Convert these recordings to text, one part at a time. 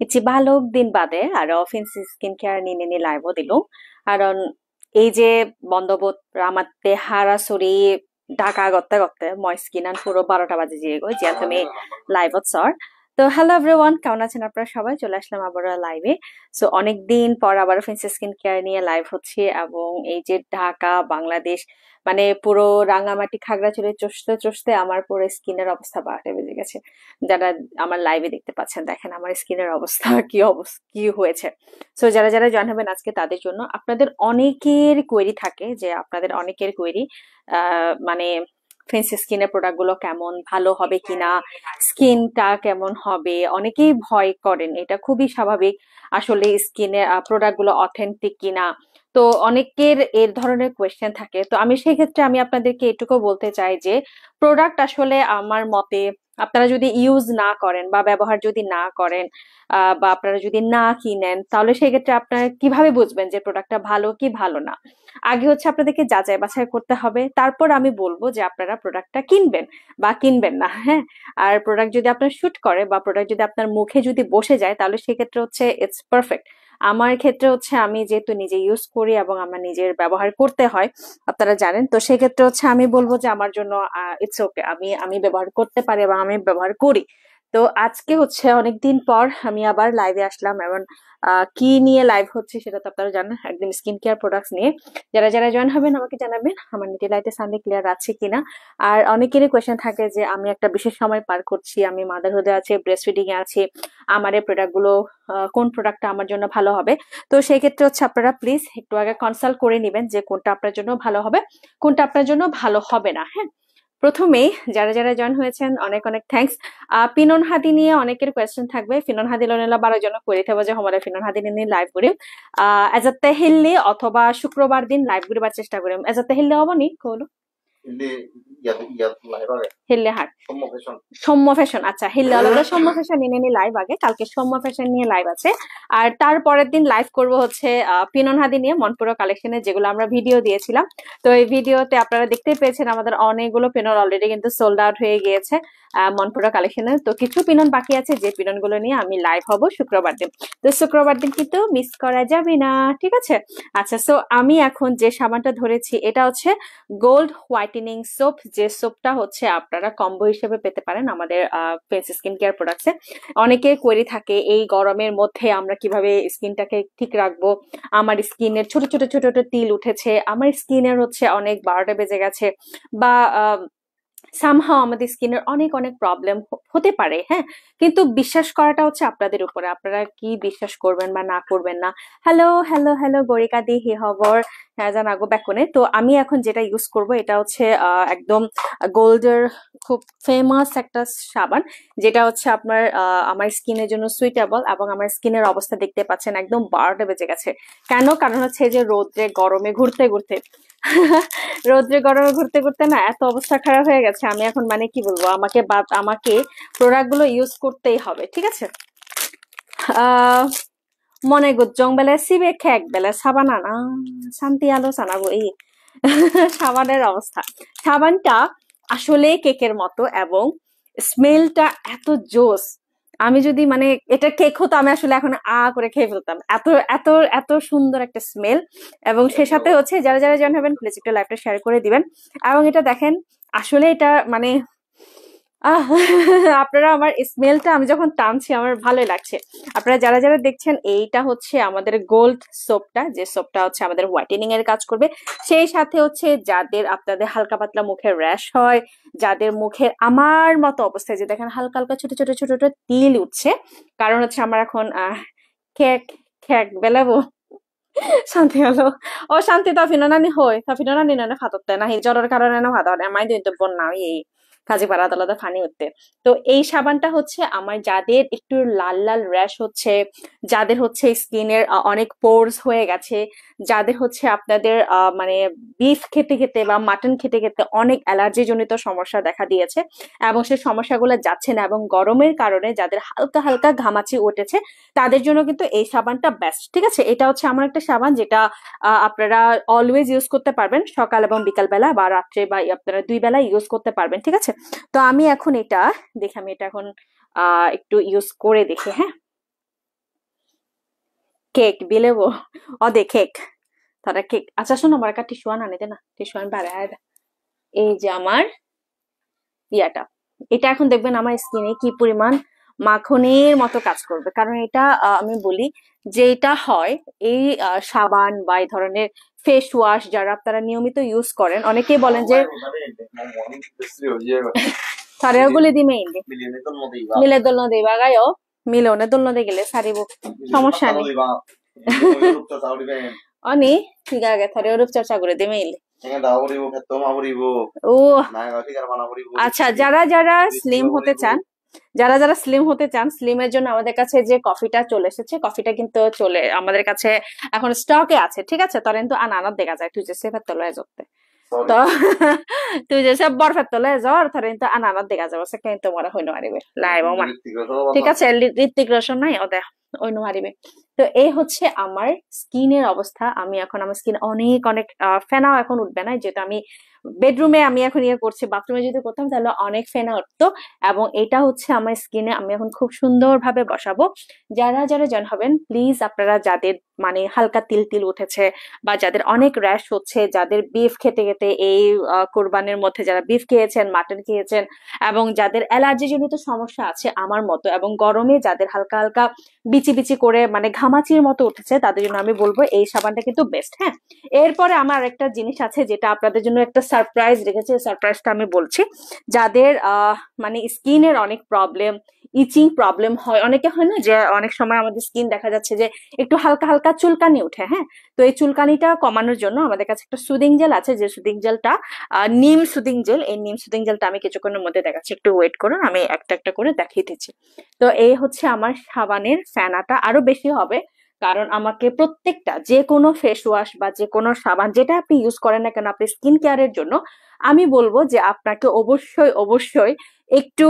ইচ্ছি ভালো দিন বাদে আর ফিন্সি স্কিন কেয়ার নিনে লাইভও দিলুম কারণ এই যে বন্ধবত রামাতে হারাসুরি ঢাকা গত্তে গত্তে মই স্কিন আন পুরো 12টা বাজে দিয়ে গো যে তুমি লাইভত সর। তো হ্যালো এভরিওয়ান, কেমন আছেন আপনারা সবাই? চলে আসলাম আবার লাইভে। সো অনেকদিন পর আবার ফিন্সি স্কিন কেয়ার নিয়ে লাইভ হচ্ছে এবং এই যে ঢাকা বাংলাদেশ মানে পুরো রাঙামাটি খাগড়াছড়ি চষতে চষতে আমার পুরো স্কিনের অবস্থা বাড়তে বেজে গেছে। যারা আমার লাইভে দেখতে পাচ্ছেন, দেখেন আমার স্কিনের অবস্থা কি হয়েছে। সো যারা যারা জয়েন হবেন আজকে তাদের জন্য, আপনাদের অনেকের কোয়েরি থাকে যে আপনাদের অনেকের কোয়েরি মানে ফেন্সি স্কিনের প্রোডাক্ট গুলো কেমন, ভালো হবে কিনা, স্কিনটা কেমন হবে, অনেকেই ভয় করেন, এটা খুবই স্বাভাবিক। আসলে স্কিনের প্রোডাক্ট গুলো অথেন্টিক কিনা, তো অনেকের এর ধরনের কোয়েশ্চেন থাকে। তো আমি সেই ক্ষেত্রে আমি আপনাদেরকে এটুকু বলতে চাই যে প্রোডাক্ট আসলে আমার মতে আপনারা যদি ইউজ না করেন বা ব্যবহার যদি না করেন বা আপনারা যদি না কিনেন, তাহলে সেই ক্ষেত্রে আপনারা কিভাবে বুঝবেন যে প্রোডাক্টটা ভালো কি ভালো না? আগে হচ্ছে আপনাদেরকে যাচাই বাছাই করতে হবে, তারপর আমি বলবো যে আপনারা প্রোডাক্টটা কিনবেন বা কিনবেন না। হ্যাঁ, আর প্রোডাক্ট যদি আপনার শুট করে বা প্রোডাক্ট যদি আপনার মুখে যদি বসে যায়, তাহলে সেক্ষেত্রে হচ্ছে ইটস পারফেক্ট। আমার ক্ষেত্রে হচ্ছে আমি যেহেতু নিজে ইউজ করি এবং আমার নিজের ব্যবহার করতে হয়, আপনারা জানেন, তো সেক্ষেত্রে হচ্ছে আমি বলবো যে আমার জন্য ইটস ওকে, আমি আমি ব্যবহার করতে পারি এবং আমি ব্যবহার করি। তো আজকে হচ্ছে অনেকদিন পর আমি আবার লাইভে আসলাম এবং কি নিয়ে লাইভ হচ্ছে সেটা তো আপনারা জানেন, একদম স্কিন কেয়ার প্রোডাক্টস নিয়ে। যারা যারা জয়েন হবেন আমাকে জানাবেন আমার নিটি লাইটে সানডে ক্লিয়ার আছে কিনা। আর অনেকেরই কোয়েশ্চেন থাকে যে আমি একটা বিশেষ সময় পার করছি, আমি মাদারহুডে আছি, ব্রেস্ট ফিডিং এ আছি, আমার এই প্রোডাক্ট গুলো কোন প্রোডাক্টটা আমার জন্য ভালো হবে। তো সেই ক্ষেত্রে হচ্ছে আপনারা প্লিজ একটু আগে কনসাল্ট করে নেবেন যে কোনটা আপনার জন্য ভালো হবে, কোনটা আপনার জন্য ভালো হবে না। হ্যাঁ, প্রথমেই যারা যারা জয়েন হয়েছেন অনেক অনেক থ্যাঙ্কস। পিনন হাদি নিয়ে অনেকের কোয়েশ্চেন থাকবে, ফিনন হাদি লোনেলা 12 জন করে থাকবে যে হমারে ফিনন হাদি নিয়ে লাইভ করি এজাতে হিললে অথবা শুক্রবার দিন লাইভ করিবার চেষ্টা করি। এজাতে হিললে হবো নি কলো হিললে হাট সৌম্য ফ্যাশন, আচ্ছা হিললে হলো সৌম্য ফ্যাশন নিয়ে লাইভ, আগে কালকে সৌম্য ফ্যাশন নিয়ে লাইভ আছে। আর তারপরের দিন লাইভ করব হচ্ছে পিনন হাদি নিয়ে মনপুরা কালেকশনে, যেগুলো আমরা ভিডিও দিয়েছিলাম। তো এই ভিডিওতে আপনারা দেখতেই পেয়েছেন আমাদের অনেকগুলো পিনন অলরেডি কিন্তু সোল্ড আউট হয়ে গিয়েছে মনপুরা কালেকশনে। তো কিছু পিনন বাকি আছে, যে পিনন গুলো নিয়ে আমি লাইভ হব শুক্রবার দিন। তো শুক্রবার দিন কিন্তু মিস করা যাবে না, ঠিক আছে? আচ্ছা, সো আমি এখন যে সাবানটা ধরেছি এটা হচ্ছে গোল্ড হোয়াইটেনিং সোপ, যে সোপটা হচ্ছে আপনারা কম্বো হিসেবে পেতে পারেন আমাদের ফেস স্কিন কেয়ার প্রোডাক্টসে। অনেকের কোয়েরি থাকে এই গরমের মধ্যে আমরা কিভাবে স্কিনটাকে ঠিক রাখবো, আমার স্কিনের ছোট ছোট ছোট ছোট তিল উঠেছে, আমার স্কিনের হচ্ছে অনেক 12টা বেজে গেছে, বা সামহাও আমাদের স্কিনের অনেক অনেক প্রবলেম হতে পারে। হ্যাঁ, কিন্তু বিশ্বাস করাটা হচ্ছে আপনাদের উপরে, আপনারা কি বিশ্বাস করবেন বা না করবেন না। হ্যালো হ্যালো হ্যালো গরিকা দি হি হবর, হ্যাঁ জানাগো ব্যাকনে। তো আমি এখন যেটা ইউজ করব এটা হচ্ছে একদম গোল্ডের খুব ফেমাস একটা সাবান, যেটা হচ্ছে আপনার আমার স্কিনের জন্য সুইটেবল, এবং আমার স্কিনের অবস্থা দেখতে পাচ্ছেন একদম 12টা বেজে গেছে। কেন? কারণ হচ্ছে যে রোদ্রে গরমে ঘুরতে ঘুরতে রোদ্রে গরমে ঘুরতে ঘুরতে না এত অবস্থা খারাপ হয়ে গেছে, আমি এখন মানে কি বলবো, আমাকে প্রোডাক্ট গুলো ইউজ করতেই হবে, ঠিক আছে? মনে গুজ্জং বেলে সিবে খেক বেলে সাবানা না শান্তি আলো জানাবো এই সাবানের অবস্থা। সাবানটা আসলে কেকের মতো এবং স্মেলটা এত জোস। আমি যদি মানে এটা কেক হতো আমি আসলে এখন করে খেয়ে ফেলতাম, এত এত এত সুন্দর একটা স্মেল। এবং সে সাথে হচ্ছে যারা যারা জয়েন হবেন প্লিজ একটা লাইভটা শেয়ার করে দিবেন। এবং এটা দেখেন আসলে এটা মানে আপনারা আমার স্মেলটা আমি যখন টানছি আমার ভালোই লাগছে। আপনারা যারা যারা দেখছেন, এইটা হচ্ছে আমাদের গোল্ড সোপটা, যে সোপটা হচ্ছে আমাদের হোয়াইটেনিং এর কাজ করবে। সেই সাথে হচ্ছে যাদের আপনাদের হালকা পাতলা মুখের র্যাশ হয়, যাদের মুখের আমার মতো অবস্থায় যে দেখেন হালকা হালকা ছোট ছোট ছোট ছোট তিল উঠছে, কারণ হচ্ছে আমার এখন খেক খেক বেলাবো শান্তি হলো। ও শান্তি তা ফিননানি হয় তা ফিননানি না ফাততে না জ্বরের কারণে না ভাত আমায় দিন তো বন্যা এই কাজে পাড়া আদালতে ফানি হতে। তো এই সাবানটা হচ্ছে আমার যাদের একটু লাল লাল র্যাশ হচ্ছে, যাদের হচ্ছে স্কিনের অনেক পোরস হয়ে গেছে, যাদের হচ্ছে আপনাদের মানে বিফ খেতে খেতে বা মাটন খেতে খেতে অনেক অ্যালার্জি জনিত সমস্যা দেখা দিয়েছে এবং সেই সমস্যাগুলো যাচ্ছে না, এবং গরমের কারণে যাদের হালকা হালকা ঘামাচি উঠেছে, তাদের জন্য কিন্তু এই সাবানটা বেস্ট, ঠিক আছে? এটা হচ্ছে আমার একটা সাবান যেটা আপনারা অলওয়েজ ইউজ করতে পারবেন, সকাল এবং বিকাল বেলা বা রাত্রে, বা আপনারা 2 বেলা ইউজ করতে পারবেন, ঠিক আছে? তো আমি এখন এটা দেখে আমি এটা এখন একটু ইউজ করে দেখি। হ্যাঁ, কেক বিলেবো অদে কেক তারা কেক আচ্ছা শোনো আমার একটা টিস্যু আনা নিতে না টিস্যু আমি বাড়ায় এই যে আমার ইয়াটা এটা এখন দেখবেন আমার স্কিনে কি পরিমাণ মাখনের মতো কাজ করবে কারণ এটা আমি বলি যে এটা হয় এই সাবান বা এই ধরনের ফেস ওয়াশ যারা আপনারা নিয়মিত ইউজ করেন অনেকেই বলেন যে 사려굴리 디메인데 밀레 돌노데 이바가요 밀레오네 돌노데 길래 사리고 সমস্যা নেই 아니 이가게 다리 어렵자 করে দিমে ইলে ও আচ্ছা যারা যারা স্লিম হতে চান স্লিমের জন্য আমাদের কাছে যে কফিটা চলে এসেছে কফিটা কিন্তু চলে আমাদের কাছে এখন স্টকে আছে ঠিক আছে তোর কিন্তু আনানাত দেখা যায় তুই যে সেফার তলায় যেতে তো তুই যে সব বরফের তলায় যাওয়ার তোর কিন্তু আনানাত দেখা যাবে সে কিন্তু মরা হইনো আরিবে লাইভ আমার ঠিক আছে ঋত্বিক রোশন নাই ওদের ওই নোহারিবে তো এই হচ্ছে আমার স্কিনের অবস্থা আমি এখন আমার স্কিন অনেক অনেক ফেনাও এখন উঠবে না যেটা আমি বেডরুমে আমি এখন ইয়ে করছি বাথরুমে যদি করতাম তাহলে অনেক ফেনা উঠতো এবং এটা হচ্ছে আমার স্কিনে আমি এখন খুব সুন্দরভাবে বসাবো যারা যারা জয়েন হবেন প্লিজ আপনারা যাদের মানে হালকা তিল তিল উঠেছে বা যাদের অনেক র্যাশ হচ্ছে যাদের বিফ খেতে খেতে এই কোরবানির মধ্যে যারা বিফ খেয়েছেন মাটন খেয়েছেন এবং যাদের অ্যালার্জি জনিত সমস্যা আছে আমার মতো এবং গরমে যাদের হালকা হালকা বিচি বিচি করে মানে ঘামাচির মতো উঠেছে তাদের জন্য আমি বলবো এই সাবানটা কিন্তু বেস্ট হ্যাঁ এরপরে আমার একটা জিনিস আছে যেটা আপনাদের জন্য একটা সারপ্রাইজ রেখেছে সারপ্রাইজটা আমি বলছি যাদের মানে স্কিনের অনেক প্রবলেম ইচিং প্রবলেম হয় অনেকে হয় না যে অনেক সময় আমাদের স্কিন দেখা যাচ্ছে যে একটু হালকা হালকা চুলকানি উঠে হ্যাঁ তো এই চুলকানিটা কমানোর জন্য আমাদের কাছে একটা সুদিং জেল আছে যে সুদিং জেলটা নিম সুদিং জেল এই নিম সুদিং জেলটা আমি কিছুক্ষণের মধ্যে দেখাচ্ছি একটু ওয়েট করুন আমি একটা একটা করে দেখিয়ে দিচ্ছি তো এই হচ্ছে আমার সাবানের ফেনাটা আরো বেশি হবে কারণ আমাকে প্রত্যেকটা যে কোনো ফেস ওয়াশ বা যে কোনো সাবান যেটা আপনি ইউজ করেন না কেন আপনি স্কিন কেয়ারের জন্য আমি বলবো যে আপনাকে অবশ্যই অবশ্যই একটু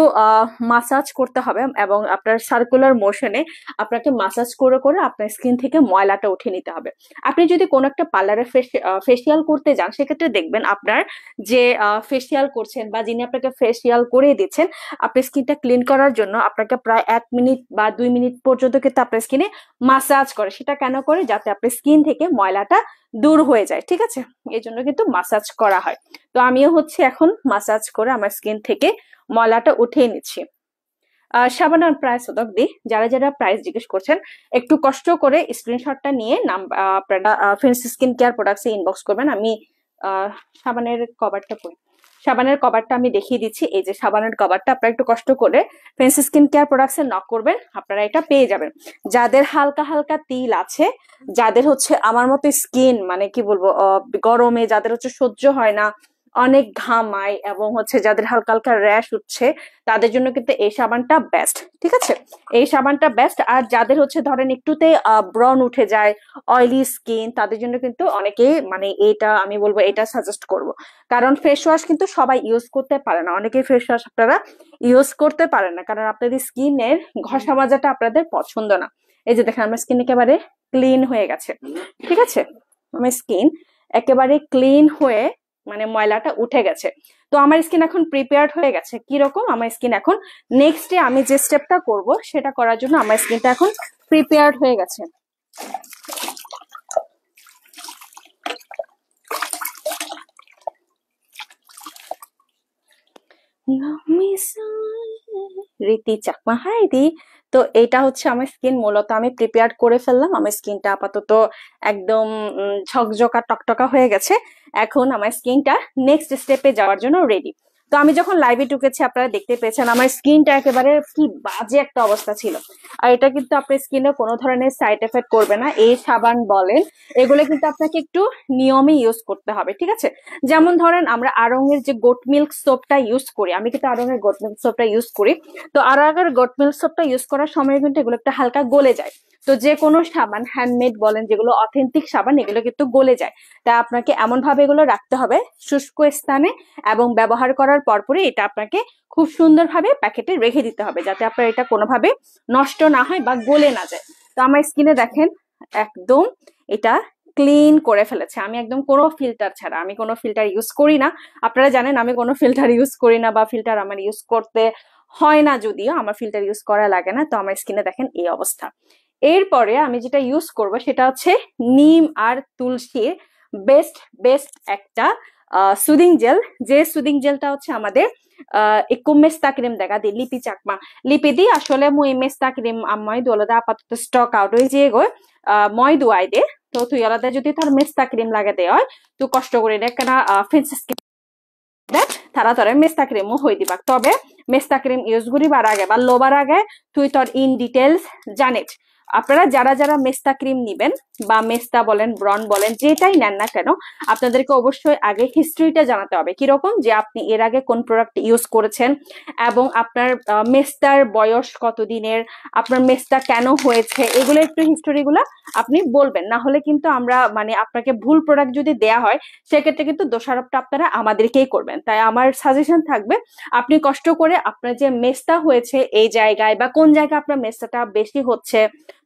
মাসাজ করতে হবে এবং আপনার সার্কুলার মোশনে আপনাকে মাসাজ করে করে আপনার স্কিন থেকে ময়লাটা উঠে নিতে হবে আপনি যদি কোনো একটা পার্লারে ফেসিয়াল করতে যান সেক্ষেত্রে দেখবেন আপনার যে ফেসিয়াল করছেন বা যিনি আপনাকে ফেসিয়াল করে দিচ্ছেন আপনার স্কিনটা ক্লিন করার জন্য আপনাকে প্রায় 1 মিনিট বা 2 মিনিট পর্যন্ত কিন্তু আপনার স্কিনে মাসাজ করে সেটা কেন করে যাতে আপনার স্কিন থেকে ময়লাটা দূর হয়ে যায় ঠিক আছে এই জন্য কিন্তু মাসাজ করা হয় তো আমিও হচ্ছে এখন মাসাজ করে আমার স্কিন থেকে ময়লাটা উঠিয়ে নিচ্ছি সাবানের প্রাইস ওদক দি যারা যারা প্রাইস জিজ্ঞেস করছেন একটু কষ্ট করে স্ক্রিনশটটা নিয়ে নাম আপনারা ফেন্সি স্কিন কেয়ার প্রোডাক্টসে ইনবক্স করবেন আমি সাবানের কভারটা আমি দেখিয়ে দিচ্ছি এই যে সাবানের কভারটা আপনারা একটু কষ্ট করে ফেন্সি স্কিন কেয়ার প্রোডাক্টসে নক করবেন আপনারা এটা পেয়ে যাবেন যাদের হালকা হালকা তিল আছে যাদের হচ্ছে আমার মতো স্কিন মানে কি বলবো গরমে যাদের হচ্ছে সহ্য হয় না অনেক ঘামায় এবং হচ্ছে যাদের হালকা হালকা র্যাশ উঠছে তাদের জন্য কিন্তু এই সাবানটা বেস্ট ঠিক আছে এই সাবানটা বেস্ট আর যাদের হচ্ছে ধরেন একটুতে ব্রন উঠে যায় অয়েলি স্কিন তাদের জন্য কিন্তু অনেকেই মানে এটা আমি বলবো এটা সাজেস্ট করব কারণ ফেস ওয়াশ কিন্তু সবাই ইউজ করতে পারে না অনেকেই ফেস ওয়াশ আপনারা ইউজ করতে পারেন না কারণ আপনাদের স্কিনের ঘষা মাজাটা আপনাদের পছন্দ না এই যে দেখেন আমার স্কিন একেবারে ক্লিন হয়ে গেছে ঠিক আছে আমার স্কিন একেবারে ক্লিন হয়ে মানে ময়লাটা উঠে গেছে তো আমার স্কিন এখন প্রিপেয়ার্ড হয়ে গেছে কি রকম আমার স্কিন এখন নেক্সট ডে আমি যে স্টেপটা করব সেটা করার জন্য আমার স্কিনটা এখন প্রিপেয়ার্ড হয়ে গেছে রীতি চাকমা হাই দি তো এটা হচ্ছে আমার স্কিন মূলত আমি প্রিপেয়ার করে ফেললাম আমার স্কিনটা আপাতত একদম ঝকঝকা টকটকা হয়ে গেছে এখন আমার স্কিনটা নেক্সট স্টেপে যাওয়ার জন্য রেডি তো আমি যখন লাইভে ঢুকেছি আপনারা দেখতে পেয়েছেন আমার স্কিনটা একেবারে কি বাজে একটা অবস্থা ছিল আর এটা কিন্তু আপনার স্কিনে কোনো ধরনের সাইড এফেক্ট করবে না এই সাবান বলেন এগুলো কিন্তু আপনাকে একটু নিয়মে ইউজ করতে হবে ঠিক আছে যেমন ধরেন আমরা আড়ং-এর যে গোট মিল্ক সোপটা ইউজ করি আমি কিন্তু আড়ং-এর গোট মিল্ক সোপটা ইউজ করি তো আড়ং-এর গোট মিল্ক সোপটা ইউজ করার সময় কিন্তু এগুলো একটা হালকা গলে যায় তো যে কোনো সাবান হ্যান্ডমেড বলেন যেগুলো অথেন্টিক সাবান এগুলো কিন্তু গলে যায় তা আপনাকে এমন ভাবে এগুলো রাখতে হবে শুষ্ক স্থানে এবং ব্যবহার করার পরপরই এটা আপনাকে খুব সুন্দরভাবে প্যাকেটে রেখে দিতে হবে যাতে আপনার এটা কোনোভাবে নষ্ট না হয় বা গলে না যায় তো আমার স্কিনে দেখেন একদম এটা ক্লিন করে ফেলেছে আমি একদম কোনো ফিল্টার ছাড়া আমি কোনো ফিল্টার ইউজ করি না আপনারা জানেন আমি কোনো ফিল্টার ইউজ করি না বা ফিল্টার আমার ইউজ করতে হয় না যদিও আমার ফিল্টার ইউজ করা লাগে না তো আমার স্কিনে দেখেন এই অবস্থা এরপরে আমি যেটা ইউজ করব সেটা হচ্ছে নিম আর তুলসীর বেস্ট বেস্ট একটা সুদিং জেল, যে সুদিং জেলটা হচ্ছে আমাদের একটু মেস্তা ক্রিম দেখা দি লিপি চাকমা লিপি দি আসলে মুই মেস্তা ক্রিম আমায় দোলদা আপাতত স্টক আউট হয়ে যে গো মই দুয়াই দে। তো তুই আলাদা যদি তোর মেস্তা ক্রিম লাগে দে হয় তুই কষ্ট করে দেখ কেন ফ্রেন্সেস তারা তোরে মেস্তা ক্রিমও হয়ে দিবা। তবে মেস্তা ক্রিম ইউজ করিবার আগে বা লোবার আগে তুই তোর ইন ডিটেলস জানিস। আপনারা যারা যারা মেস্তা ক্রিম নিবেন বা মেস্তা বলেন ব্রন বলেন যেটাই নেন না কেন আপনাদেরকে অবশ্যই আগে হিস্ট্রিটা জানাতে হবে, কিরকম যে আপনি এর আগে কোন প্রোডাক্ট ইউজ করেছেন এবং আপনার মেস্তার বয়স কতদিনের, আপনার মেস্তা কেন হয়েছে, এগুলো একটু হিস্টোরিগুলো আপনি বলবেন। না হলে কিন্তু আমরা মানে আপনাকে ভুল প্রোডাক্ট যদি দেয়া হয় সেক্ষেত্রে কিন্তু দোষারোপটা আপনারা আমাদেরকেই করবেন। তাই আমার সাজেশন থাকবে আপনি কষ্ট করে আপনার যে মেস্তা হয়েছে এই জায়গায় বা কোন জায়গায় আপনার মেস্তাটা বেশি হচ্ছে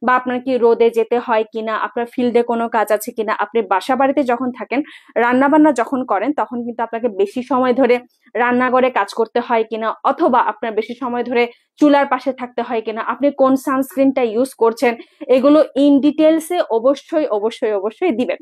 বা আপনার কি রোদে যেতে হয় কিনা, আপনার ফিল্ডে কোনো কাজ আছে কিনা, আপনি বাসা বাড়িতে যখন থাকেন রান্না বান্না যখন করেন তখন কিন্তু আপনাকে বেশি সময় ধরে রান্নাঘরে কাজ করতে হয় কিনা, অথবা আপনার বেশি সময় ধরে চুলার পাশে থাকতে হয় কিনা, আপনি কোন সানস্ক্রিনটা ইউজ করছেন, এগুলো ইন ডিটেলসে অবশ্যই অবশ্যই অবশ্যই দিবেন।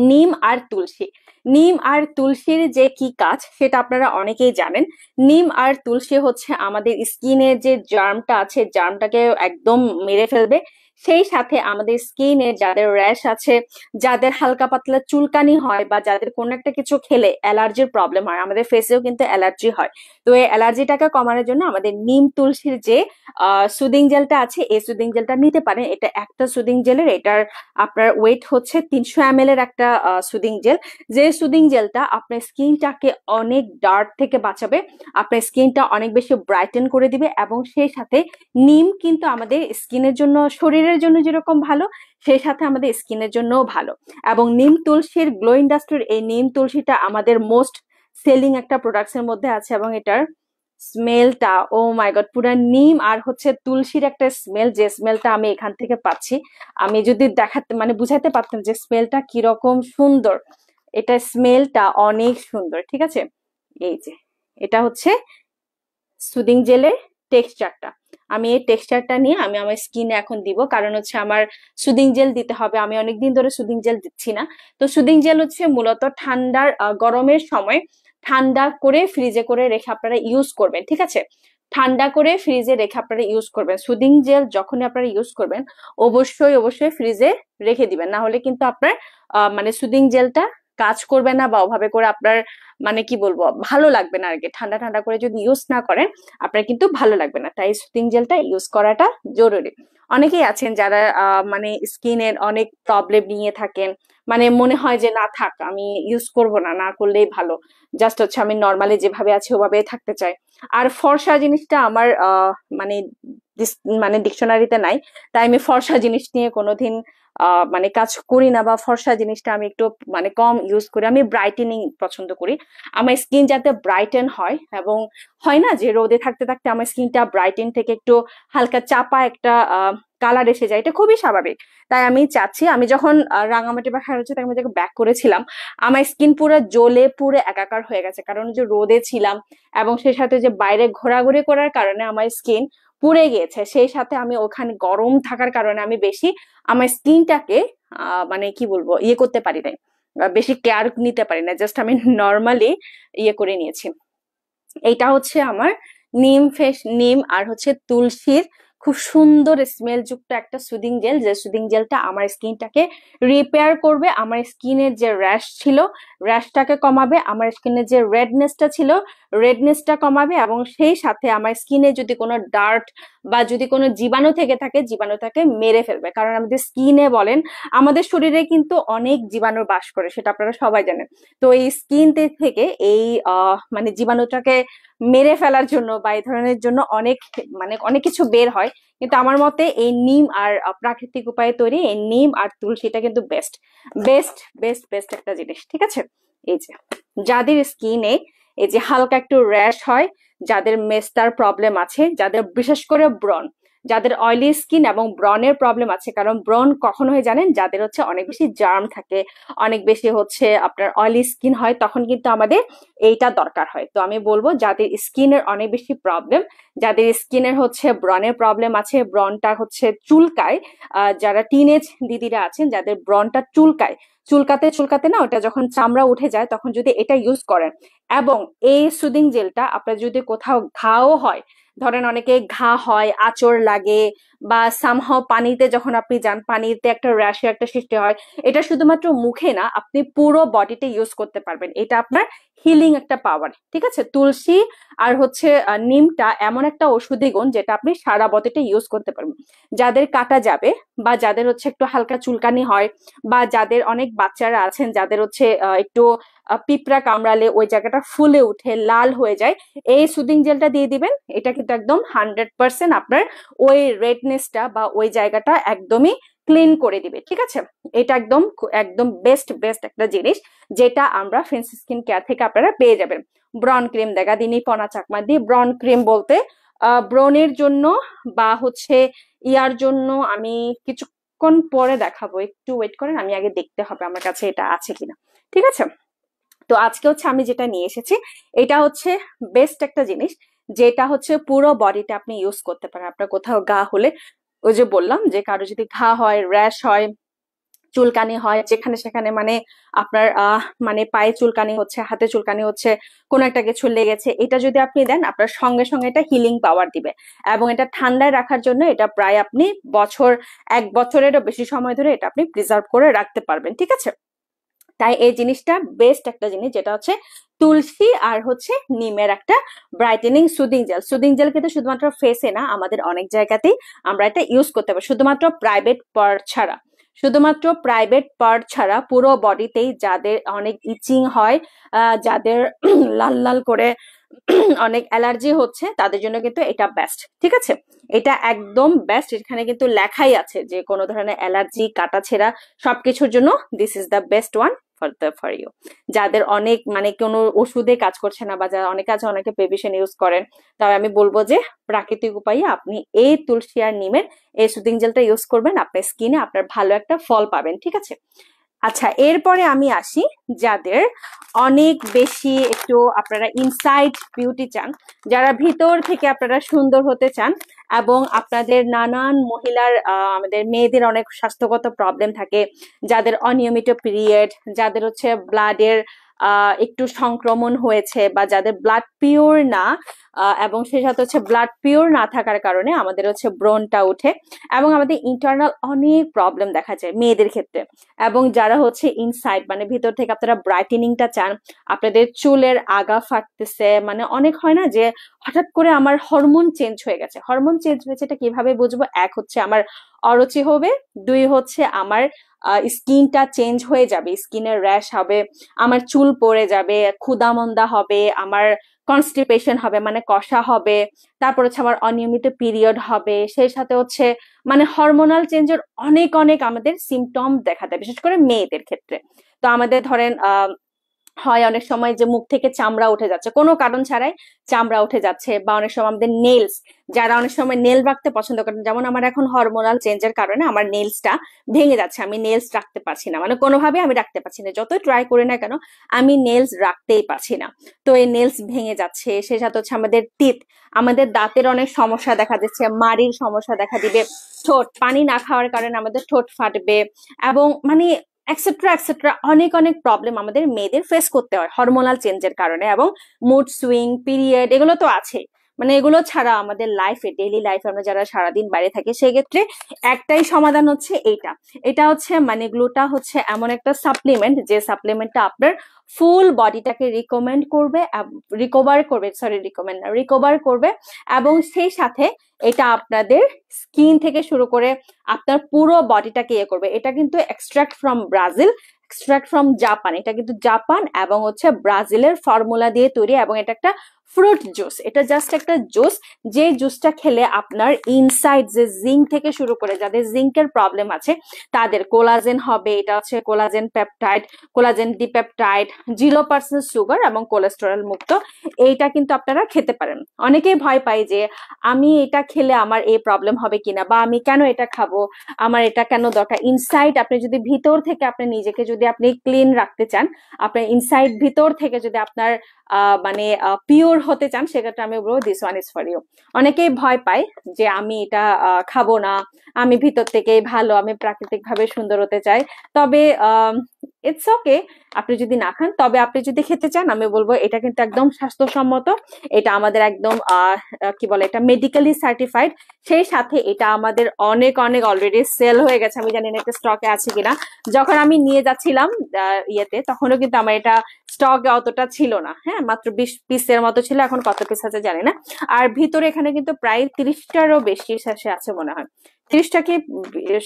নিম আর তুলসী, নিম আর তুলসীর যে কি কাজ সেটা আপনারা অনেকেই জানেন। নিম আর তুলসী হচ্ছে আমাদের স্কিনের যে জার্মটা আছে জার্মটাকে একদম মেরে ফেলবে, সেই সাথে আমাদের স্কিনে যাদের র্যাশ আছে, যাদের হালকা পাতলা চুলকানি হয় বা যাদের কোনো একটা কিছু খেলে অ্যালার্জির প্রবলেম হয়, আমাদের ফেসেও কিন্তু অ্যালার্জি হয়, তো এই অ্যালার্জিটাকে কমানোর জন্য আমাদের নিম তুলসীর যে সুদিং জেলটা আছে এই সুদিং জেলটা নিতে পারেন। এটা একটা সুদিং জেলের এটার আপনার ওয়েট হচ্ছে 300 ml এর একটা সুদিং জেল, যে সুদিং জেলটা আপনার স্কিনটাকে অনেক ডার্ক থেকে বাঁচাবে, আপনার স্কিনটা অনেক বেশি ব্রাইটেন করে দিবে এবং সেই সাথে নিম কিন্তু আমাদের স্কিনের জন্য শরীরের জন্য যেরকম ভালো সেই সাথে আমাদের স্কিনের জন্যও ভালো। এবং নিম তুলসীর গ্লো ইন্ডাস্ট্রির এই নিম তুলসীটা আমাদের মোস্ট সেলিং একটা প্রোডাক্টস এর মধ্যে আছে এবং এটার স্মেলটা ও মাই গড, পুরা নিম আর হচ্ছে তুলসীর একটা স্মেল, যে স্মেলটা আমি এখান থেকে পাচ্ছি আমি যদি দেখাতে মানে বুঝাইতে পারতাম যে স্মেলটা কিরকম সুন্দর, এটা স্মেলটা অনেক সুন্দর। ঠিক আছে, এই যে এটা হচ্ছে সুদিং জেলের টেক্সচারটা, আমি এই টেক্সচারটা নিয়ে আমি আমার স্কিনে এখন দিব, কারণ হচ্ছে আমার সুদিং জেল দিতে হবে, আমি অনেকদিন ধরে সুদিং জেল দিচ্ছি না। তো সুদিং জেল হচ্ছে মূলত ঠান্ডার গরমের সময় ঠান্ডা করে ফ্রিজে করে রেখে আপনারা ইউজ করবেন। ঠিক আছে, ঠান্ডা করে ফ্রিজে রেখে আপনারা ইউজ করবেন। সুদিং জেল যখনই আপনারা ইউজ করবেন অবশ্যই অবশ্যই ফ্রিজে রেখে দিবেন, না হলে কিন্তু আপনার মানে সুদিং জেলটা কাজ করবে না বা ওভাবে করে আপনার মানে কি বলবো ভালো লাগবে না আর কি। ঠান্ডা ঠান্ডা করে যদি ইউজ না করেন আপনার কিন্তু ভালো লাগবে না, তাই সুদিং জেলটা ইউজ করাটা জরুরি। অনেকেই আছেন যারা মানে স্কিনের অনেক প্রবলেম নিয়ে থাকেন, মানে মনে হয় যে না থাক আমি ইউজ করব না, না করলেই ভালো, জাস্ট হচ্ছে আমি নর্মালি যেভাবে আছি ওভাবে থাকতে চাই। আর ফর্সা জিনিসটা আমার মানে মানে ডিকশনারিতে নাই, তাই আমি ফর্সা জিনিস নিয়ে কোনোদিন মানে কাজ করি না, বা ফর্সা জিনিসটা আমি একটু মানে কম ইউজ করি। আমি ব্রাইটেনিং পছন্দ করি, আমার স্কিন যাতে ব্রাইটেন হয়, এবং হয় না যে রোদে থাকতে থাকতে আমার স্কিনটা ব্রাইটেন থেকে একটু হালকা চাপা একটা কালার এসে যায়, এটা খুবই স্বাভাবিক। তাই আমি চাচ্ছি, আমি যখন রাঙামাটি বা খারুচে আমি যখন ব্যাক করেছিলাম আমার স্কিন পুরো জ্বলে পুরো একাকার হয়ে গেছে, কারণ যে রোদে ছিলাম এবং সেই সাথে যে বাইরে ঘোরাঘুরি করার কারণে আমার স্কিন পুড়ে গিয়েছে, সেই সাথে আমি ওখানে গরম থাকার কারণে আমি বেশি আমার স্কিনটাকে মানে কি বলবো ইয়ে করতে পারি নাই, বেশি কেয়ার নিতে পারি না, জাস্ট আমি নর্মালি ইয়ে করে নিয়েছি। এইটা হচ্ছে আমার নিম আর হচ্ছে তুলসীর খুব সুন্দর স্মেল যুক্ত একটা সুদিং জেল, যে সুদিং জেলটা আমার স্কিনটাকে রিপেয়ার করবে, আমার স্কিনের যে র্যাশ ছিল র্যাশটাকে কমাবে, আমার স্কিনের যে রেডনেসটা ছিল রেডনেসটা কমাবে, এবং সেই সাথে আমার স্কিনে যদি কোনো ডার্ট বা যদি কোনো জীবাণু থেকে থাকে জীবাণুটাকে মেরে ফেলবে। কারণ আমাদের স্কিনে বলেন আমাদের শরীরে কিন্তু অনেক জীবাণু বাস করে, সেটা আপনারা সবাই জানেন। তো এই স্কিন থেকে এই মানে জীবাণুটাকে মেরে ফেলার জন্য বা এই ধরনের জন্য অনেক মানে অনেক কিছু বের হয়, কিন্তু আমার মতে এই নিম আর প্রাকৃতিক উপায়ে তৈরি এই নিম আর তুলসীটা কিন্তু বেস্ট বেস্ট বেস্ট বেস্ট একটা জিনিস। ঠিক আছে, এই যে যাদের স্কিনে এই যে হালকা একটু র্যাশ হয়, যাদের মেস্তার প্রবলেম আছে, যাদের বিশেষ করে ব্রণ, যাদের অয়েলি স্কিন এবং ব্রনের প্রবলেম আছে, কারণ ব্রন কখন হয় জানেন, যাদের হচ্ছে অনেক বেশি জার্ম থাকে, অনেক বেশি হচ্ছে আপনার অয়েলি স্কিন হয়, তখন কিন্তু আমাদের এইটা দরকার হয়। তো আমি বলবো যাদের স্কিনের অনেক বেশি প্রবলেম, যাদের স্কিনের হচ্ছে ব্রনের প্রবলেম আছে, ব্রনটা হচ্ছে চুলকায়, যারা টিনেজ দিদিরা আছেন যাদের ব্রনটা চুলকায়, চুলকাতে চুলকাতে না ওটা যখন চামড়া উঠে যায়, তখন যদি এটা ইউজ করেন, এবং এই সুদিং জেলটা আপনার যদি কোথাও ঘাও হয়, ধরেন অনেকে ঘা হয়, আঁচড় লাগে, বা সামহাও পানিতে যখন আপনি যান পানিতে একটা র্যাশের একটা সৃষ্টি হয়, এটা শুধুমাত্র মুখে না, আপনি পুরো বডিতে ইউজ করতে পারবেন। এটা আপনার হিলিং একটা পাওয়ার, ঠিক আছে। তুলসী আর হচ্ছে নিমটা এমন একটা ঔষধি গুণ যেটা আপনি সারা বডিতে ইউজ করতে পারবেন। যাদের কাটা যাবে, বা যাদের হচ্ছে একটু হালকা চুলকানি হয়, বা যাদের অনেক বাচ্চারা আছেন যাদের হচ্ছে একটু পিঁপড়া কামড়ালে ওই জায়গাটা ফুলে উঠে লাল হয়ে যায়, এই সুদিং জেলটা দিয়ে দিবেন। এটা কিন্তু একদম 100% আপনার ওই রেডনেসটা বা ওই জায়গাটা একদমই ক্লিন করে দিবে, ঠিক আছে। এটা একদম একদম বেস্ট বেস্ট একটা জিনিস, যেটা আমরা ফ্রেন্স স্কিন কেয়ার থেকে আপনারা পেয়ে যাবেন। ব্রন ক্রিম দেখা দিনই পনা চাকমা দিয়ে, ব্রন ক্রিম বলতে ব্রনের জন্য বা হচ্ছে ইয়ার জন্য আমি কিছুক্ষণ পরে দেখাবো, একটু ওয়েট করেন, আমি আগে দেখতে হবে আমার কাছে এটা আছে কিনা, ঠিক আছে। তো আজকে হচ্ছে আমি যেটা নিয়ে এসেছি, এটা হচ্ছে বেস্ট একটা জিনিস, যেটা হচ্ছে পুরো বডিতে আপনি ইউজ করতে পারেন। আপনার কোথাও ঘা হলে, ওই যে বললাম যে কারো যদি ঘা হয়, র্যাশ হয়, চুলকানি হয়, যেখানে সেখানে মানে আপনার মানে পায়ে চুলকানি হচ্ছে, হাতে চুলকানি হচ্ছে, কোনো একটা কিছু লেগেছে, এটা যদি আপনি দেন আপনার সঙ্গে সঙ্গে এটা হিলিং পাওয়ার দিবে। এবং এটা ঠান্ডায় রাখার জন্য এটা প্রায় আপনি এক বছরেরও বেশি সময় ধরে এটা আপনি প্রিজার্ভ করে রাখতে পারবেন, ঠিক আছে। তাই এই জিনিসটা বেস্ট একটা জিনিস, যেটা হচ্ছে তুলসী আর হচ্ছে নিমের একটা brightening soothing jail. Soothing jail কিন্তু শুধুমাত্র ফেসে না, আমাদের অনেক জায়গাতেই আমরা এটা ইউজ করতে পারি, শুধুমাত্র প্রাইভেট পার্ট ছাড়া। শুধুমাত্র প্রাইভেট পার্ট ছাড়া পুরো বডিতেই যাদের অনেক ইচিং হয়, যাদের লাল লাল করে অনেক অ্যালার্জি হচ্ছে, তাদের জন্য কিন্তু এটা বেস্ট, ঠিক আছে। এটা একদম বেস্ট। এখানে কিন্তু লেখাই আছে যে কোনো ধরনের অ্যালার্জি, কাটাছেঁড়া সবকিছুর জন্য this is the best one for you. যাদের অনেক মানে কোনো ওষুধে কাজ করছে না, বা যারা অনেক আছে, অনেকে প্রিভিশন ইউজ করেন, তবে আমি বলবো যে প্রাকৃতিক উপায়ে আপনি এই তুলসী আর নিমের এই সুদিং জেলটা ইউজ করবেন, আপনার স্কিনে আপনার ভালো একটা ফল পাবেন, ঠিক আছে। আচ্ছা, এরপরে আমি আসি যাদের অনেক বেশি একটু আপনারা ইনসাইড বিউটি চান, যারা ভিতর থেকে আপনারা সুন্দর হতে চান, এবং আপনাদের নানান মহিলার আমাদের মেয়েদের অনেক স্বাস্থ্যগত প্রবলেম থাকে, যাদের অনিয়মিত পিরিয়ড, যাদের হচ্ছে ব্লাডের একটু সংক্রমণ হয়েছে, বা যাদের ব্লাড পিওর না, এবং সেই সাথে হচ্ছে ব্লাড পিওর না থাকার কারণে আমাদের হচ্ছে ব্রনটা উঠে, এবং আমাদের ইন্টারনাল অনেক প্রবলেম দেখা যায় মেয়েদের ক্ষেত্রে। এবং যারা হচ্ছে ইনসাইড মানে ভিতর থেকে আপনারা ব্রাইটেনিংটা চান, আপনাদের চুলের আগা ফাটতেছে, মানে অনেক হয় না যে হঠাৎ করে আমার হরমোন চেঞ্জ হয়ে গেছে, হরমোন চেঞ্জ হয়েছে এটা কিভাবে বুঝবো? এক হচ্ছে আমার অরুচি হবে, দুই হচ্ছে আমার স্কিনটা চেঞ্জ হয়ে যাবে, স্কিনের র্যাশ হবে, আমার চুল পড়ে যাবে, ক্ষুধামন্দা হবে, আমার কনস্টিপেশন হবে মানে কষা হবে, তারপর হচ্ছে আমার অনিয়মিত পিরিয়ড হবে, সেই সাথে হচ্ছে মানে হরমোনাল চেঞ্জের অনেক অনেক আমাদের সিমটম দেখা দেয়, বিশেষ করে মেয়েদের ক্ষেত্রে। তো আমাদের ধরেন হয় অনেক সময় যে মুখ থেকে চামড়া উঠে যাচ্ছে কোনো কারণ ছাড়াই, চামড়া উঠে যাচ্ছে, বা অনেক সময় আমাদের নেলস, যারা অনেক সময় নেল রাখতে পছন্দ করেন, যেমন আমার এখন হরমোনাল চেঞ্জের কারণে আমার নেলসটা ভেঙে যাচ্ছে, আমি নেলস রাখতে পারছি না, মানে কোনোভাবে আমি রাখতে পারছি না, যতই ট্রাই করি না কেন আমি নেলস রাখতেই পারছি না। তো এই নেলস ভেঙে যাচ্ছে, সে সাথে হচ্ছে আমাদের টিথ, আমাদের দাঁতের অনেক সমস্যা দেখা দিচ্ছে, মাড়ির সমস্যা দেখা দিবে, ঠোঁট পানি না খাওয়ার কারণে আমাদের ঠোঁট ফাটবে, এবং মানে এক্সেট্রা এক্সেট্রা অনেক অনেক প্রবলেম আমাদের মেয়েদের ফেস করতে হয় হরমোনাল চেঞ্জের কারণে। এবং মুড সুইং, পিরিয়ড, এগুলো তো আছে, মানে এগুলো ছাড়া আমাদের লাইফে, ডেইলি লাইফে আমরা যারা সারাদিন বাইরে থাকি, সেক্ষেত্রে একটাই সমাধান হচ্ছে এইটা। এটা হচ্ছে মানে গ্লুটা হচ্ছে এমন একটা সাপ্লিমেন্ট, যে সাপ্লিমেন্টটা আপনার ফুল বডিটাকে রিকভার করবে, এবং সেই সাথে এটা আপনাদের স্কিন থেকে শুরু করে আপনার পুরো বডিটাকে ইয়ে করবে। এটা কিন্তু extract from Brazil, extract from Japan, এটা কিন্তু জাপান এবং হচ্ছে ব্রাজিলের ফর্মুলা দিয়ে তৈরি, এবং এটা একটা ফ্রুট জুস, এটা জাস্ট একটা জুস, যে জুসটা খেলে আপনার ইনসাইড যে জিঙ্ক থেকে শুরু করে যাদের জিঙ্কের প্রবলেম আছে তাদের কোলাজেন হবে। এটা হচ্ছে কোলাজেন পেপটাইড, কোলাজেন ডিপেপটাইড, 0% সুগার এবং কোলেস্টেরল মুক্ত। এইটা কিন্তু আপনারা খেতে পারেন। অনেকেই ভয় পায় যে আমি এটা খেলে আমার এই প্রবলেম হবে কিনা, বা আমি কেন এটা খাবো, আমার এটা কেন দরকার। ইনসাইড আপনি যদি ভিতর থেকে আপনি নিজেকে যদি আপনি ক্লিন রাখতে চান, আপনার ইনসাইড ভিতর থেকে যদি আপনার মানে পিওর হতে চান, সেক্ষেত্রে আমি বলবো this one is for you. অনেকেই ভয় পায় যে আমি এটা খাবো না, আমি ভিতর থেকেই ভালো, আমি প্রাকৃতিক ভাবে সুন্দর হতে চাই। তবে ইটস ওকে আপনি যদি না খান, তবে আপনি যদি খেতে চান আমি বলবো এটা কিন্তু একদম স্বাস্থ্যসম্মত। এটা আমাদের একদম কি বলে, এটা মেডিকেলি সার্টিফাইড। সেই সাথে এটা আমাদের অনেক অনেক অলরেডি সেল হয়ে গেছে, আমি জানি না এটা স্টকে আছে কিনা। যখন আমি নিয়ে যাচ্ছিলাম ইয়েতে, তখনও কিন্তু আমার এটা স্টকে অতটা ছিল না। হ্যাঁ, মাত্র 20 পিসের মতো ছিল, এখন কত পিস আছে জানি না। আর ভিতরে এখানে কিন্তু প্রায় 30টারও বেশি শেষে আছে মনে হয়, 30টা কি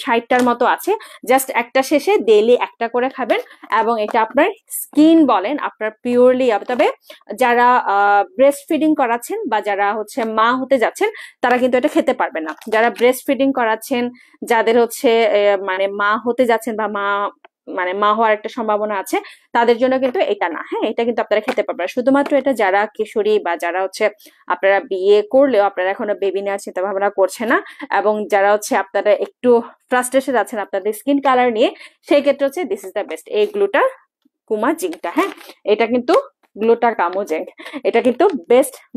60টার মতো আছে। জাস্ট একটা শেষে ডেইলি একটা করে খাবেন, এবং এটা আপনার স্কিন বলেন আপনার পিওরলি। তবে যারা ব্রেস্ট ফিডিং করাচ্ছেন বা যারা হচ্ছে মা হতে যাচ্ছেন তারা কিন্তু এটা খেতে পারবে না। যারা ব্রেস্ট ফিডিং করাচ্ছেন, যাদের হচ্ছে মানে মা হতে যাচ্ছেন বা মা হওয়ার একটা সম্ভাবনা আছে, তাদের জন্য কিন্তু এটা না। হ্যাঁ, এটা কিন্তু আপনারা খেতে পারবেন। শুধুমাত্র এটা যারা কিশোরী বা যারা হচ্ছে আপনারা বিয়ে করলেও আপনারা এখনো বেবি নেওয়ার চিন্তা ভাবনা করছে না, এবং যারা হচ্ছে আপনারা একটু ফ্রাস্ট্রেশন আছেন আপনাদের স্কিন কালার নিয়ে, সেই ক্ষেত্রে হচ্ছে দিস ইজ দ্য বেস্ট, এই গ্লুটা কুমা জিঙ্কটা। হ্যাঁ, এটা কিন্তু গ্লুটা কামো জিঙ্ক, এটা কিন্তু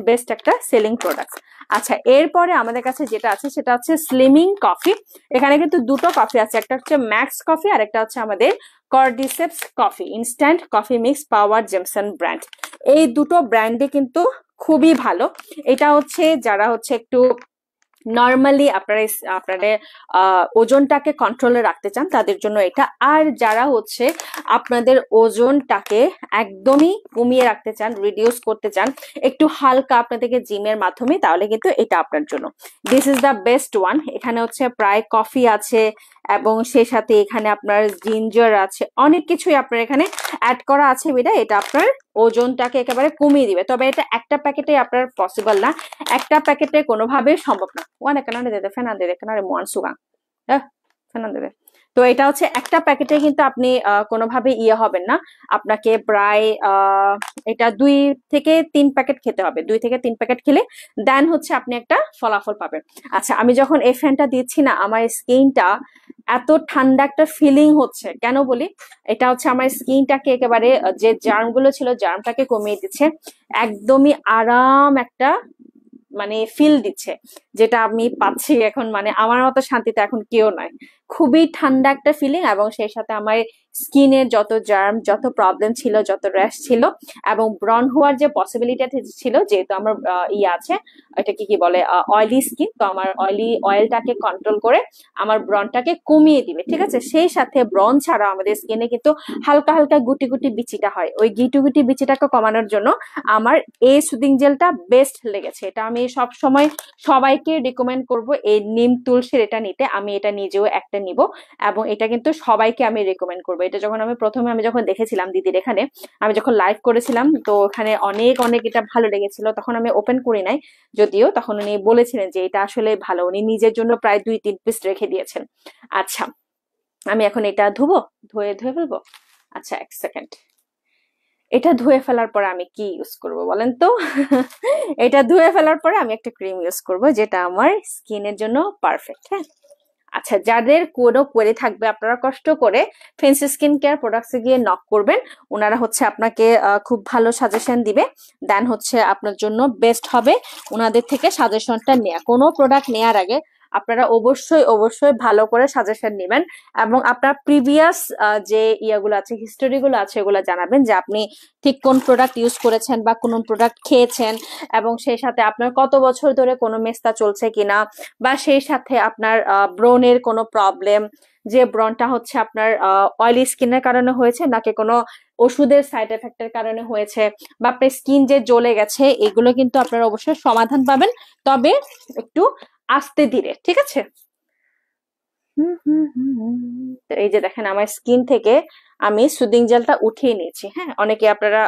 বেস্ট একটা সেলিং প্রোডাক্ট। আচ্ছা, এরপরে আমাদের কাছে যেটা আছে সেটা হচ্ছে স্লিমিং কফি। এখানে কিন্তু দুটো কফি আছে, একটা হচ্ছে ম্যাক্স কফি আর একটা হচ্ছে আমাদের cordyceps coffee instant coffee mix power Jameson brand. এই দুটো ব্র্যান্ডে কিন্তু খুবই ভালো। এটা হচ্ছে যারা হচ্ছে একটু নর্মালি আপনাদের ওজনটাকে কন্ট্রোলে রাখতে চান তাদের জন্য এটা। আর যারা হচ্ছে আপনাদের ওজনটাকে একদমই কমিয়ে রাখতে চান, রিডিউস করতে চান একটু হালকা আপনাদেরকে জিমের মাধ্যমে, তাহলে কিন্তু এটা আপনার জন্য this is the best one. এখানে হচ্ছে প্রায় কফি আছে এবং সেই সাথে এখানে আপনার জিঞ্জার আছে, অনেক কিছুই আপনার এখানে অ্যাড করা আছে। এটা আপনার ওজনটাকে একেবারে কমিয়ে দিবে। তবে এটা একটা প্যাকেটে আপনার পসিবল না, একটা প্যাকেটে কোনোভাবে সম্ভব না। ওয়ান একানা দে ফেনা দে একানা মন সুগা ফেনা দে। তো এটা হচ্ছে একটা প্যাকেটে কিন্তু আপনি কোনোভাবে ইয়ে হবেন না, আপনাকে প্রায় এটা 2 থেকে 3 প্যাকেট খেতে হবে। 2 থেকে 3 প্যাকেট খেলে দেন হচ্ছে আপনি একটা ফলাফল পাবেন। আচ্ছা, আমি যখন এই ফ্যানটা দিচ্ছি না, আমার স্কিনটা এত ঠান্ডা একটা ফিলিং হচ্ছে। কেন বলি, এটা হচ্ছে আমার স্কিনটাকে একেবারে যে জার্ম গুলো ছিল জার্মটাকে কমিয়ে দিচ্ছে, একদমই আরাম একটা মানে ফিল দিচ্ছে, যেটা আমি পাচ্ছি এখন। মানে আমার মতো শান্তিতে এখন কেউ নয়। খুবই ঠান্ডা একটা ফিলিং, এবং সেই সাথে আমার স্কিনের যত জার্ম, যত প্রবলেম ছিল, যত র্যাশ ছিল এবং ব্রন হওয়ার যে পসিবিলিটি ছিল, যেহেতু আমার ইয়ে আছে, এটাকে কি বলে অয়েলি স্কিন, তো আমার অয়েলটাকে কন্ট্রোল করে আমার ব্রনটাকে কমিয়ে দিবে। ঠিক আছে, সেই সাথে ব্রন ছাড়া আমাদের স্কিনে কিন্তু হালকা হালকা গুটি গুটি বিচিটা হয়, ওই গুটি গুটি বিচিটাকে কমানোর জন্য আমার এই সুদিং জেলটা বেস্ট লেগেছে। এটা আমি সব সময় সবাইকে রিকমেন্ড করব এই নিম তুলসীর এটা নিতে। আমি এটা নিজেও একটা নিব, এবং এটা কিন্তু সবাইকে আমি রিকমেন্ড করবো। এটা যখন আমি প্রথমে যখন দেখেছিলাম দিদির এখানে, আমি যখন লাইভ করেছিলাম, তো ওখানে অনেক অনেক এটা ভালো লেগেছিল। তখন আমি ওপেন করি নাই যদিও, তখন উনি বলেছিলেন যে এটা আসলে ভালো, উনি নিজের জন্য প্রায় 2-3 পিস রেখে দিয়েছেন। আচ্ছা, আমি এখন এটা ধুয়ে ফেলবো। আচ্ছা, 1 সেকেন্ড। এটা ধুয়ে ফেলার পরে আমি কি ইউজ করব বলেন তো? এটা ধুয়ে ফেলার পরে আমি একটা ক্রিম ইউজ করব যেটা আমার স্কিনের জন্য পারফেক্ট। হ্যাঁ, আচ্ছা, যাদের কোনো কোয়েরি থাকবে আপনারা কষ্ট করে ফেন্সি স্কিন কেয়ার প্রোডাক্টসে গিয়ে নক করবেন। ওনারা হচ্ছে আপনাকে খুব ভালো সাজেশন দিবে, দেন হচ্ছে আপনার জন্য বেস্ট হবে ওনাদের থেকে সাজেশনটা নেওয়া। কোনো প্রোডাক্ট নেওয়ার আগে আপনারা অবশ্যই ভালো করে সাজেশন নেবেন, এবং আপনার প্রিভিয়াস যে ইয়াগুলো আছে, হিস্টোরিগুলো আছে, এগুলো জানাবেন যে আপনি ঠিক কোন প্রোডাক্ট ইউজ করেছেন বা কোন প্রোডাক্ট খেয়েছেন, এবং সেই সাথে আপনার কত বছর ধরে কোনো মেস্তা চলছে কিনা, বা সেই সাথে আপনার ব্রনের কোনো প্রবলেম, যে ব্রনটা হচ্ছে আপনার অয়েলি স্কিনের কারণে হয়েছে নাকি কোনো ওষুধের সাইড এফেক্টের কারণে হয়েছে, বা আপনার স্কিন যে জ্বলে গেছে, এগুলো কিন্তু আপনারা অবশ্যই সমাধান পাবেন, তবে একটু আস্তে ধীরে। ঠিক আছে, তো এই যে দেখেন আমার স্কিন থেকে আমি সুদিং জেলটা উঠিয়ে নিয়েছি। হ্যাঁ, অনেকে আপনারা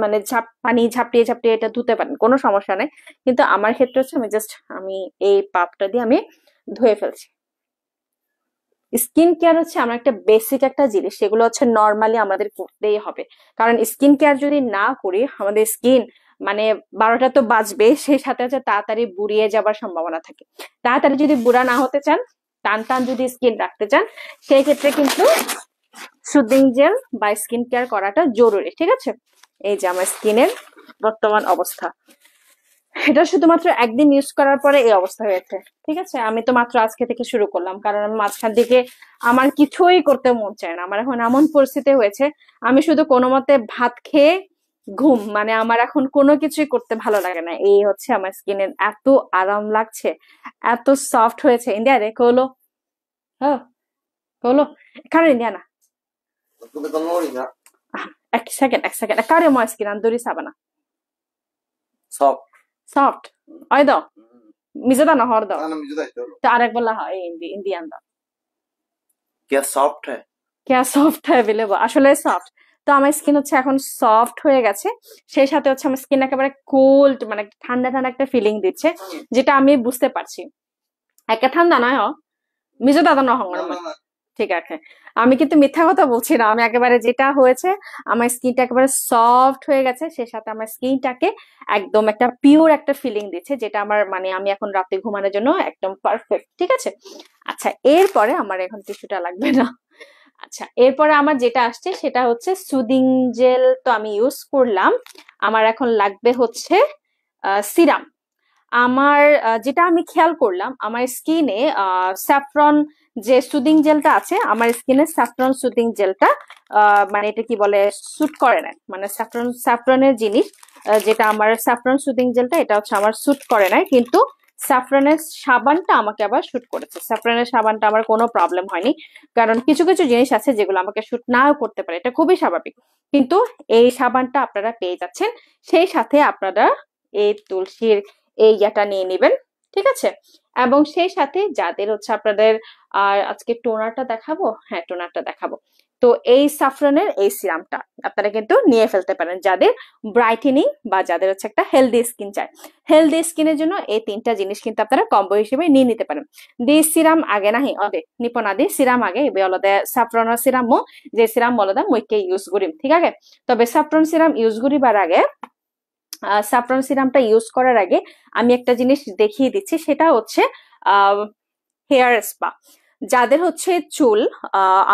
মানে পানি ঝাপটিয়ে ঝাপটিয়ে এটা ধুতে পারেন, কোনো সমস্যা নেই, কিন্তু আমার ক্ষেত্রে হচ্ছে আমি এই পাপটা দিয়ে আমি ধুয়ে ফেলছি। স্কিন কেয়ার হচ্ছে আমার একটা বেসিক একটা জিনিস, সেগুলো হচ্ছে নর্মালি আমাদের করতেই হবে। কারণ স্কিন কেয়ার যদি না করি আমাদের স্কিন মানে 12টা তো বাজবে, সেই সাথে হচ্ছে তাড়াতাড়ি বুড়িয়ে যাবার সম্ভাবনা থাকে। তাড়াতাড়ি যদি বুড়া না হতে চান, টান টান যদি স্কিন রাখতে চান, সেই ক্ষেত্রে কিন্তু সুদিং জেল বা স্কিন কেয়ার করাটা জরুরি। ঠিক আছে, এই যে আমার স্কিনের বর্তমান অবস্থা, এটা শুধুমাত্র একদিন ইউজ করার পরে এই অবস্থা হয়েছে। ঠিক আছে, আমি তো মাত্র আজকে থেকে শুরু করলাম, কারণ আমি মাঝখান দিকে আমার কিছুই করতে মন চায় না। আমার এখন এমন পরিস্থিতি হয়েছে, আমি শুধু কোনো মতে ভাত খেয়ে ঘুম, মানে আমার এখন কোনো কিছুই করতে ভালো লাগে না। এই হচ্ছে আমার স্কিনের এত আরাম লাগছে, এত সফট হয়েছে। ইন্ডিয়া রে কলো, হ্যাঁ কলো, কারণ ইন্ডিয়া না, এক সেকেন্ড কারে ময় স্কিন আন্দুরি সাবানা সফট ওই দাও মিজে দাও না হর দাও তো আরেক বললা হয় ইন্ডিয়ান দাও क्या सॉफ्ट है क्या সফট হয় বলে আসলে সফট। তো আমার স্কিন হচ্ছে এখন সফট হয়ে গেছে, সেই সাথে হচ্ছে আমার স্কিন একেবারে কোল্ড, মানে ঠান্ডা ঠান্ডা একটা ফিলিং দিচ্ছে, যেটা আমি বুঝতে পারছি। একে ঠান্ডা নয় মিজো দাদা না হঙ্গর ঠিক আছে, আমি কিন্তু মিথ্যা কথা বলছি না, আমি একেবারে যেটা হয়েছে আমার স্কিনটা একেবারে সফট হয়ে গেছে, সে সাথে আমার স্কিনটাকে একদম একটা পিওর একটা ফিলিং দিচ্ছে, যেটা আমার মানে আমি এখন রাতে ঘুমানোর জন্য একদম পারফেক্ট। ঠিক আছে, আচ্ছা এরপরে আমার এখন টিস্যুটা লাগবে না। আচ্ছা এরপরে আমার যেটা আসছে সেটা হচ্ছে সুদিং জেল, তো আমি ইউজ করলাম, আমার এখন লাগবে হচ্ছে সিরাম। আমার যেটা আমি খেয়াল করলাম আমার স্কিনে স্যাফরন যে সুদিং জেলটা আছে, আমার স্কিনে স্যাফরন সুদিং জেলটা মানে এটা কি বলে স্যুট করে না, মানে স্যাফরনের জিনিস যেটা আমার স্যাফরন সুদিং জেলটা এটা হচ্ছে আমার স্যুট করে না, কিন্তু স্যাফরনের সাবানটা আমাকে আবার শুট করেছে। স্যাফরনের সাবানটা আমার কোনো প্রবলেম হয়নি, কারণ কিছু কিছু জিনিস আছে যেগুলো আমাকে শুট নাও করতে পারে, এটা খুবই স্বাভাবিক। কিন্তু এই সাবানটা আপনারা পেয়ে যাচ্ছেন, সেই সাথে আপনারা এই তুলসীর এই ইয়াটা নিয়ে নেবেন। ঠিক আছে, এবং সেই সাথে যাদের হচ্ছে আপনাদের আর আজকে টোনারটা দেখাবো, হ্যাঁ টোনারটা দেখাবো, তো এই সাফরানের এই সিরামটা আপনারা কিন্তু নিয়ে ফেলতে পারেন যাদের ব্রাইটেনিং বা যাদের হচ্ছে একটা হেলদি স্কিন চায়। হেলদি স্কিনের জন্য এই 3টা জিনিস কিন্তু আপনারা কম্বো হিসেবে নিয়ে নিতে পারেন। দি সিরাম আগে নাহি অদে নিপনাদি সিরাম আগে এবে অলদে সাফরানের সিরাম মো যে সিরাম অলদে মইকে ইউজ করিম। ঠিক আছে, তবে সাফরান সিরাম ইউজ করিবার আগে স্যাফরন সিরামটা ইউজ করার আগে আমি একটা জিনিস দেখিয়ে দিচ্ছি, সেটা হচ্ছে হেয়ার স্পা। যাদের হচ্ছে চুল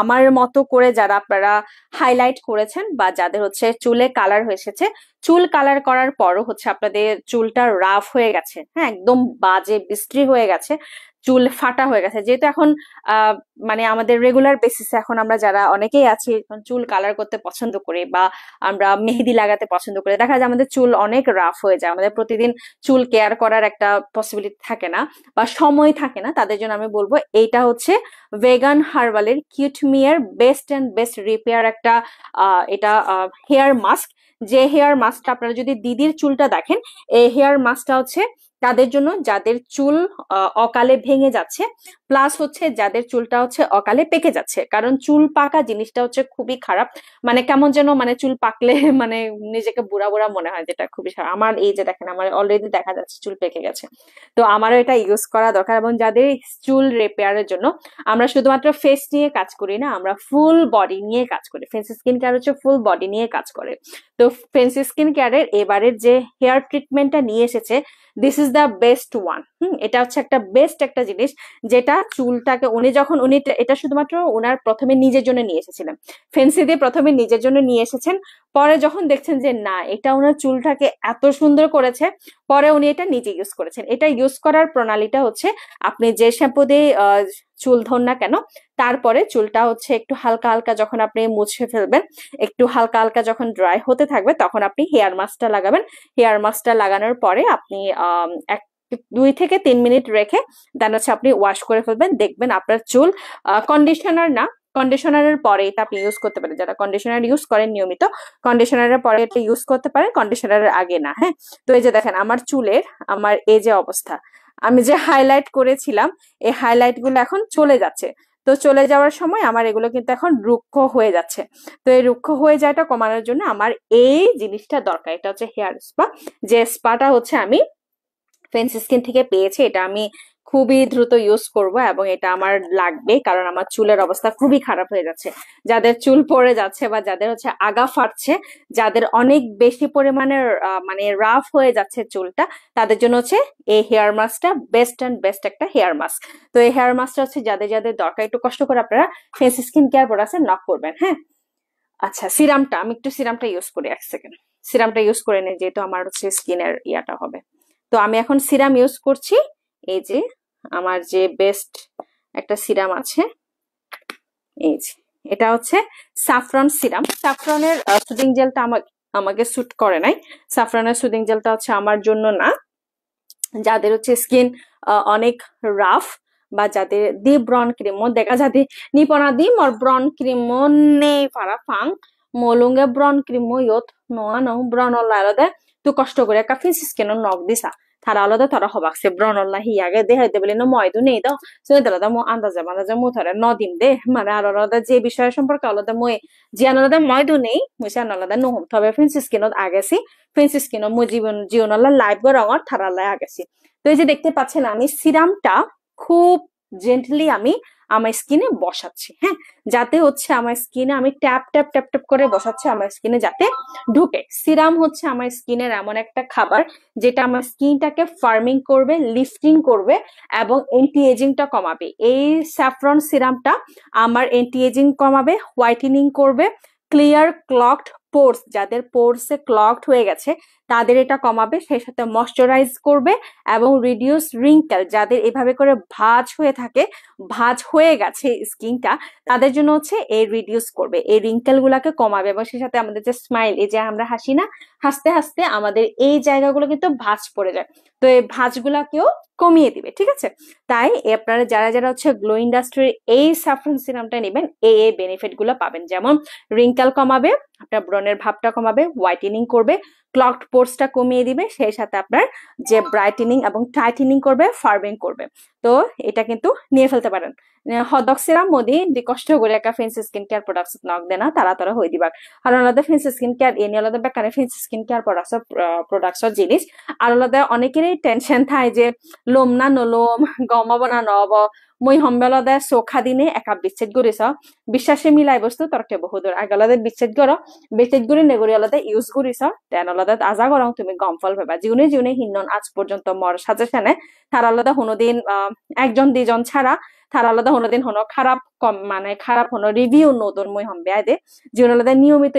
আমার মতো করে যারা আপনারা হাইলাইট করেছেন বা যাদের হচ্ছে চুলে কালার হয়ে এসেছে, চুল কালার করার পরও হচ্ছে আপনাদের চুলটা রাফ হয়ে গেছে, হ্যাঁ একদম বাজে বিশ্রী হয়ে গেছে, চুল ফাটা হয়ে গেছে, যেহেতু এখন মানে আমাদের রেগুলার বেসিসে এখন আমরা যারা অনেকেই আছি চুল কালার করতে পছন্দ করি বা আমরা মেহেদি লাগাতে পছন্দ করি, দেখা যায় আমাদের চুল অনেক রাফ হয়ে যায়, আমাদের প্রতিদিন চুল কেয়ার করার একটা পসিবিলিটি থাকে না বা সময় থাকে না, তাদের জন্য আমি বলবো এইটা হচ্ছে ভেগান হার্বালের কিউটমিয়ার বেস্ট অ্যান্ড বেস্ট রিপেয়ার একটা এটা হেয়ার মাস্ক। যে হেয়ার মাস্কটা আপনারা যদি দিদির চুলটা দেখেন, এই হেয়ার মাস্কটা হচ্ছে তাদের জন্য যাদের চুল অকালে ভেঙে যাচ্ছে, প্লাস হচ্ছে যাদের চুলটা হচ্ছে অকালে পেকে যাচ্ছে, কারণ চুল পাকা জিনিসটা হচ্ছে খুবই খারাপ, মানে কেমন যেন মানে চুল পাকলে মানে নিজেকে বুড়া বুড়া মনে হয়, যেটা খুবই খারাপ। আমার এই যে দেখেন আমার অলরেডি দেখা যাচ্ছে চুল পেকে গেছে, তো আমারও এটা ইউজ করা দরকার। এবং যাদের চুল রিপেয়ারের জন্য আমরা শুধুমাত্র ফেস নিয়ে কাজ করি না, আমরা ফুল বডি নিয়ে কাজ করি, ফেন্সি স্কিন কেয়ার হচ্ছে ফুল বডি নিয়ে কাজ করে। তো ফেন্সি স্কিন কেয়ারের এবারের যে হেয়ার ট্রিটমেন্টটা নিয়ে এসেছে, this is the best one. এটা হচ্ছে একটা বেস্ট একটা জিনিস, যেটা চুলটাকে উনি এটা শুধুমাত্র ওনার প্রথমে নিজের জন্য নিয়ে এসেছিলেন, ফেন্সি দিয়ে প্রথমে নিজের জন্য নিয়ে এসেছেন, পরে যখন দেখছেন যে না এটা ওনার চুলটাকে এত সুন্দর করেছে, পরে উনি এটা নিজে ইউজ করেছেন। এটা ইউজ করার প্রণালীটা হচ্ছে আপনি যে শ্যাম্পু দিয়ে চুল ধন না কেন, তারপরে চুলটা হচ্ছে একটু হালকা হালকা যখন আপনি মুছে ফেলবেন, একটু হালকা হালকা যখন ড্রাই হতে থাকবে, তখন আপনি হেয়ার মাস্কটা লাগাবেন। হেয়ার মাস্কটা লাগানোর পরে আপনি 2 থেকে 3 মিনিট রেখে দেন হচ্ছে আপনি ওয়াশ করে ফেলবেন, দেখবেন আপনার চুল কন্ডিশনার না, কন্ডিশনারের পরে এটা আপনি ইউজ করতে পারেন, যারা কন্ডিশনার ইউজ করেন নিয়মিত কন্ডিশনারের পরে এটা ইউজ করতে পারেন, কন্ডিশনারের আগে না। হ্যাঁ, তো এই যে দেখেন আমার চুলের আমার এই যে অবস্থা, আমি যে হাইলাইট করেছিলাম এই হাইলাইট গুলো এখন চলে যাচ্ছে। তো চলে যাওয়ার সময় আমার এগুলো কিন্তু এখন রুক্ষ হয়ে যাচ্ছে। তো এই রুক্ষ হয়ে যাওয়াটা কমানোর জন্য আমার এই জিনিসটা দরকার। এটা হচ্ছে হেয়ার স্পা, যে স্পাটা হচ্ছে আমি ফেন্স স্কিন থেকে পেয়েছি। এটা আমি খুবই দ্রুত ইউজ করব এবং এটা আমার লাগবে, কারণ আমার চুলের অবস্থা খুবই খারাপ হয়ে যাচ্ছে। যাদের চুল পড়ে যাচ্ছে বা যাদের হচ্ছে আগা ফাটছে, যাদের অনেক বেশি পরিমাণে মানে রাফ হয়ে যাচ্ছে চুলটা, তাদের জন্য হচ্ছে এই হেয়ার মাস্কটা বেস্ট অ্যান্ড বেস্ট একটা হেয়ার মাস্ক। তো এই হেয়ার মাস্কটা হচ্ছে যাদের যাদের দরকার, একটু কষ্ট করে আপনারা ফেস স্কিন কেয়ার প্রোডাক্টে নক করবেন। হ্যাঁ, আচ্ছা, সিরামটা আমি একটু সিরামটা ইউজ করি, এক সেকেন্ড সিরামটা ইউজ করে নিই, যেহেতু আমার হচ্ছে স্কিনের ইয়াটা হবে। তো আমি এখন সিরাম ইউজ করছি। এই যে আমার যে বেস্ট একটা সিরাম আছে, এই যে এটা হচ্ছে সাফরন সিরাম। সাফরনের সুদিং জেলটা আমাকে স্যুট করে নাই। সাফরনের সুদিং জেলটা হচ্ছে আমার জন্য না। যাদের হচ্ছে স্কিন অনেক রাফ বা যাদের দি ব্রন ক্রিম দেখা যাতে নিপনা দি মর ব্রন ক্রিম নেই পারা ফাং মলুঙ্গে ব্রন ক্রিম ইয়ত নোয়া নং ব্রন আলাদা তুই কষ্ট করে একটা ফেস স্কিন নক দিছা তারা আলাদা তারা হবাকছে ব্রন হিয়াগে দেখাইতে বলে না ময়দু নেই দাও শুনে আলাদা মো আন্দাজে মো ধরে নদিম দে মানে আর আলাদা যে বিষয় সম্পর্কে আলাদা মই জিয়ান আলাদা ময়দু নেই মুসান আলাদা নহম তবে ফেন্স স্কিনত আগেছি ফেন্স স্কিনত মো জীবন লাইভ রঙর থারালায় আগেছি। তো এই যে দেখতে পাচ্ছেন আমি সিরামটা খুব জেন্টলি আমি আমার স্কিনে বসাচ্ছি। হ্যাঁ, যাতে হচ্ছে আমার স্কিনে আমি ট্যাপ ট্যাপ ট্যাপ ট্যাপ করে বসাচ্ছি আমার স্কিনে যাতে ঢুকে। সিরাম হচ্ছে আমার স্কিনের এমন একটা খাবার যেটা আমার স্কিনটাকে ফার্মিং করবে, লিফটিং করবে এবং এন্টি এজিংটা কমাবে। এই স্যাফরন সিরামটা আমার এন্টি এজিং কমাবে, হোয়াইটেনিং করবে, ক্লিয়ার ক্লগড পোর্স, যাদের পোর্সে ক্লগড হয়ে গেছে তাদের এটা কমাবে, সেই সাথে ময়শ্চারাইজ করবে এবং রিডিউস রিঙ্কেল, যাদের এভাবে করে ভাঁজ হয়ে থাকে, ভাঁজ হয়ে গেছে স্কিনটা, তাদের জন্য হচ্ছে এই রিডিউস করবে, এই রিঙ্কেল গুলাকে কমাবে এবং সেই সাথে আমাদের যে স্মাইল, এই যে আমরা হাসি না, হাসতে হাসতে আমাদের এই জায়গাগুলো কিন্তু ভাঁজ পড়ে যায়, তো এই ভাঁজগুলাকেও কমিয়ে দিবে। ঠিক আছে, তাই আপনারা যারা যারা হচ্ছে গ্লো ইন্ডাস্ট্রির এই স্যাফরন সিরামটা নেবেন এই বেনিফিট গুলো পাবেন, যেমন রিঙ্কেল কমাবে, আপনার ব্রণের ভাবটা কমাবে, হোয়াইটেনিং করবে, ক্লগড পোর্সটা কমিয়ে দিবে, সেই সাথে আপনার যে ব্রাইটেনিং এবং টাইটেনিং করবে, ফার্মিং করবে। তো এটা কিন্তু নিয়ে ফেলতে পারেন। হদক সিরাম মোদি যে কষ্ট করে একটা fence skin care products knock দেনা তারা হয়ে দিবা, আর আলাদা ফেন্স স্কিন কেয়ার এনে আলাদা বেকারে ফেন্স স্কিন কেয়ার প্রোডাক্টসর জিনিস আর আলাদা অনেকেরই টেনশন থাকে যে লোম না নলোম গমাব না নব মই সম্বেলদে চৌখা দিনে একা বিচ্ছেদ কৰিছ বিশ্বাসে মিলাই বস্তু তর্কে বহুদূর আগলাদে বিচ্ছেদ কৰি নেগৰি আলাদা ইউজ কৰিছ তেন আলাদা আজা গরং তুমি গম ফল ভাবা জিউনে হিন্নন আজ পর্যন্ত মর সাজেশনে তার আলাদা কোনোদিন একজন দুইজন ছাড়া তার আলাদা কোনোদিন হনো খারাপ মানে খারাপ হনো রিভিউ নতুন মই হম বেয়াদে জিউন আলাদা নিয়মিত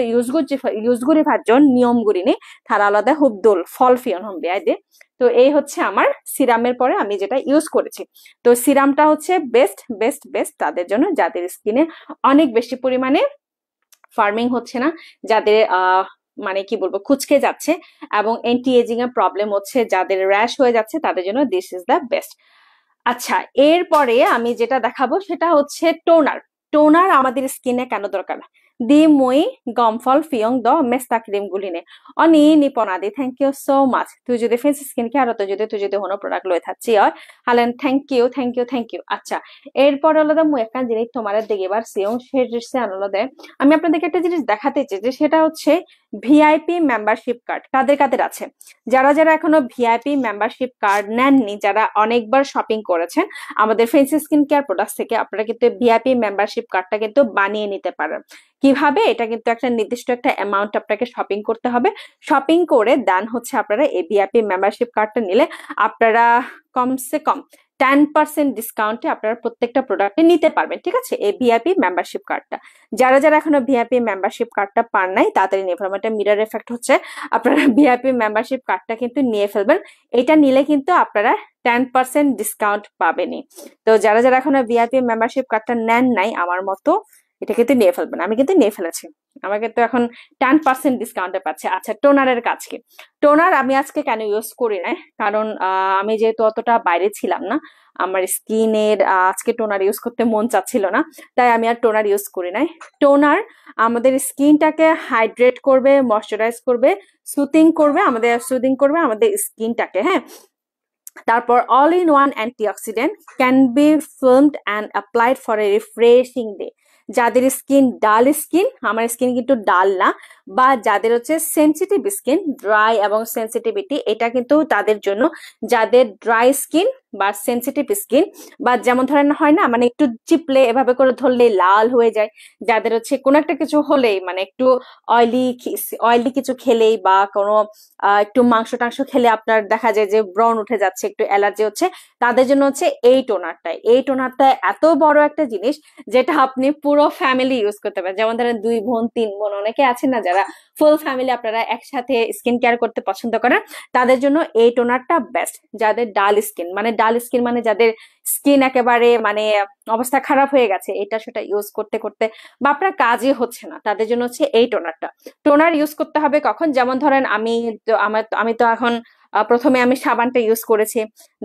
ইউজ করি ভাজন নিয়ম করিনি তার আলাদা হুবদুল ফল ফিয়ন হম বেয়াদে। তো এই হচ্ছে আমার সিরামের পরে আমি যেটা ইউজ করেছি। তো সিরামটা হচ্ছে বেস্ট বেস্ট বেস্ট তাদের জন্য যাদের স্কিনে অনেক বেশি পরিমাণে ফার্মিং হচ্ছে না, যাদের মানে কি বলবো কুচকে যাচ্ছে এবং এন্টি এজিং এর প্রবলেম হচ্ছে, যাদের র্যাশ হয়ে যাচ্ছে, তাদের জন্য দিস ইজ দ্য বেস্ট। আচ্ছা, এরপরে আমি যেটা দেখাবো সেটা হচ্ছে টোনার। টোনার আমাদের স্কিনে কেন দরকার? দি মই গমফল ফিয়ং দ মেস্তা ক্রিম গুলিনে অনি নিপনাদি থ্যাংক ইউ সো মাচ। তুই যদি ফেস স্কিন কেয়ার তুই যদি কোনো প্রোডাক্ট লয়ে থাকছি হয় হালেন থ্যাংক ইউ। আচ্ছা, এরপর হলো মই একটা জিনিস তোমার দেখিবার সিয়ং সে আনলদে আমি আপনাদেরকে একটা জিনিস দেখাতে চাই যে সেটা হচ্ছে ভিআইপি মেম্বারশিপ কার্ড কাদের কাদের আছে। যারা যারা এখনো ভিআইপি মেম্বারশিপ কার্ড নেননি, যারা অনেকবার শপিং করেছেন আমাদের ফেন্স স্কিন কেয়ার প্রোডাক্ট থেকে, আপনারা কিন্তু ভিআইপি মেম্বারশিপ কার্ডটা কিন্তু বানিয়ে নিতে পারেন। কিভাবে? এটা কিন্তু একটা নির্দিষ্ট একটা অ্যামাউন্ট আপনাকে শপিং করতে হবে, শপিং করে দেন হচ্ছে আপনারা এই ভিআইপি মেম্বারশিপ কার্ডটা নিলে আপনারা কমসে কম 10% ডিসকাউন্টে আপনারা প্রত্যেকটা প্রোডাক্টে নিতে পারবেন। ঠিক আছে, এই ভিআইপি মেম্বারশিপ কার্ডটা যারা যারা এখনো ভিআইপি মেম্বারশিপ কার্ডটা পান নাই তাড়াতাড়ি নিয়ে ফেলবেন। এটা মিরর এফেক্ট হচ্ছে, আপনারা ভিআইপি মেম্বারশিপ কার্ডটা কিন্তু নিয়ে ফেলবেন। এটা নিলে কিন্তু আপনারা 10% ডিসকাউন্ট পাবেনই। তো যারা যারা এখনো ভিআইপি মেম্বারশিপ কার্ডটা নেন নাই আমার মতো, এটা কিন্তু নিয়ে ফেলবেন। আমি কিন্তু নিয়ে ফেলেছি, আমাকে তো এখন 10% ডিসকাউন্টে পাচ্ছে। আচ্ছা, টোনারের কাজ কি? টোনার আমি আজকে কেন ইউজ করি না, কারণ আমি যেহেতু অতটা বাইরে ছিলাম না, আমার স্কিনের আজকে টোনার ইউজ করতে মন চাচ্ছিল না, তাই আমি আর টোনার ইউজ করি নাই। টোনার আমাদের স্কিনটাকে হাইড্রেট করবে, ময়শ্চারাইজ করবে, সুদিং করবে আমাদের স্কিনটাকে। হ্যাঁ, তারপর all in one antioxidant can be filmed and applied for a refreshing day. যাদের স্কিন ডাল স্কিন, আমার স্কিন কিন্তু ডাল না, বা যাদের হচ্ছে সেন্সিটিভ স্কিন, ড্রাই এবং সেন্সিটিভিটি, এটা কিন্তু তাদের জন্য। যাদের ড্রাই স্কিন বা সেন্সিটিভ স্কিন, বা যেমন ধরেন হয় না মানে একটু চিপলে এভাবে করে ধরলে লাল হয়ে যায়, যাদের হচ্ছে কোনো একটা কিছু হলেই মানে একটু অয়েলি অয়েলি কিছু খেলেই বা কোনো একটু মাংস টাংস খেলে আপনার দেখা যায় যে ব্রণ উঠে যাচ্ছে, একটু অ্যালার্জি হচ্ছে, তাদের জন্য হচ্ছে এই টোনারটা। এই টোনারটা এত বড় একটা জিনিস যেটা আপনি পুরো ফ্যামিলি ইউজ করতে পারেন। যেমন ধরেন 2 বোন 3 বোন, অনেকে আছেন না যারা ফুল ফ্যামিলি আপনারা একসাথে স্কিন কেয়ার করতে পছন্দ করেন, তাদের জন্য এই টোনারটা বেস্ট। যাদের ডাল স্কিন, মানে ডাল স্কিন মানে যাদের স্কিন একেবারে মানে অবস্থা খারাপ হয়ে গেছে এটা সেটা ইউজ করতে করতে, বা আপনার কাজই হচ্ছে না, তাদের জন্য হচ্ছে এই টোনারটা। টোনার ইউজ করতে হবে কখন, যেমন ধরেন আমি তো এখন প্রথমে আমি সাবানটা ইউজ করেছি,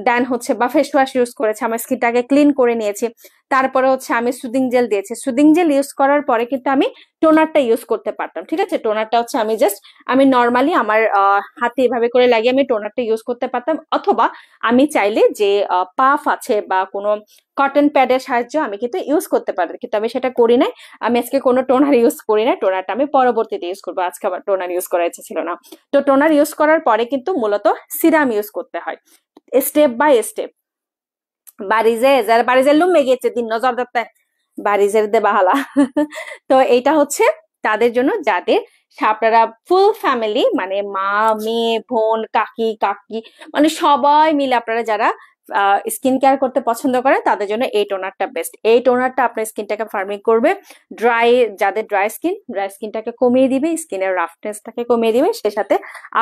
দেন হচ্ছে বা ফেস ওয়াশ ইউজ করেছি, আমার স্কিনটাকে ক্লিন করে নিয়েছি, তারপরে হচ্ছে আমি সুদিং জেল দিয়েছি। সুদিং জেল ইউজ করার পরে কিন্তু আমি টোনারটা ইউজ করতে পারতাম, ঠিক আছে। টোনারটা হচ্ছে আমি নর্মালি আমার হাতে এভাবে করে লাগিয়ে আমি টোনারটা ইউজ করতে পারতাম, অথবা আমি চাইলে যে পাফ আছে বা কোনো কটন প্যাডের সাহায্য আমি কিন্তু ইউজ করতে পারতাম, কিন্তু আমি সেটা করি নাই। আমি আজকে কোনো টোনার ইউজ করি না, টোনারটা আমি পরবর্তীতে ইউজ করবো, আজকে আমার টোনার ইউজ করার ইচ্ছে ছিল না। তো টোনার ইউজ করার পরে কিন্তু মূলত সিরাম ইউজ করতে হয় স্টেপ বাই স্টেপ। বাড়িজের লুমে গিয়েছে দিন নজর দত্তে বাড়িজের দে বাহালা। তো এইটা হচ্ছে তাদের জন্য যাদের আপনারা ফুল ফ্যামিলি মানে মা মেয়ে বোন কাকি কাকি মানে সবাই মিলে আপনারা যারা স্কিন কেয়ার করতে পছন্দ করেন তাদের জন্য এই টোনারটা বেস্ট। এই টোনারটা আপনার স্কিনটাকে ফার্মিং করবে, যাদের ড্রাই স্কিনটাকে কমিয়ে দিবে, স্কিনের রাফনেসটাকে কমিয়ে দিবে, সে সাথে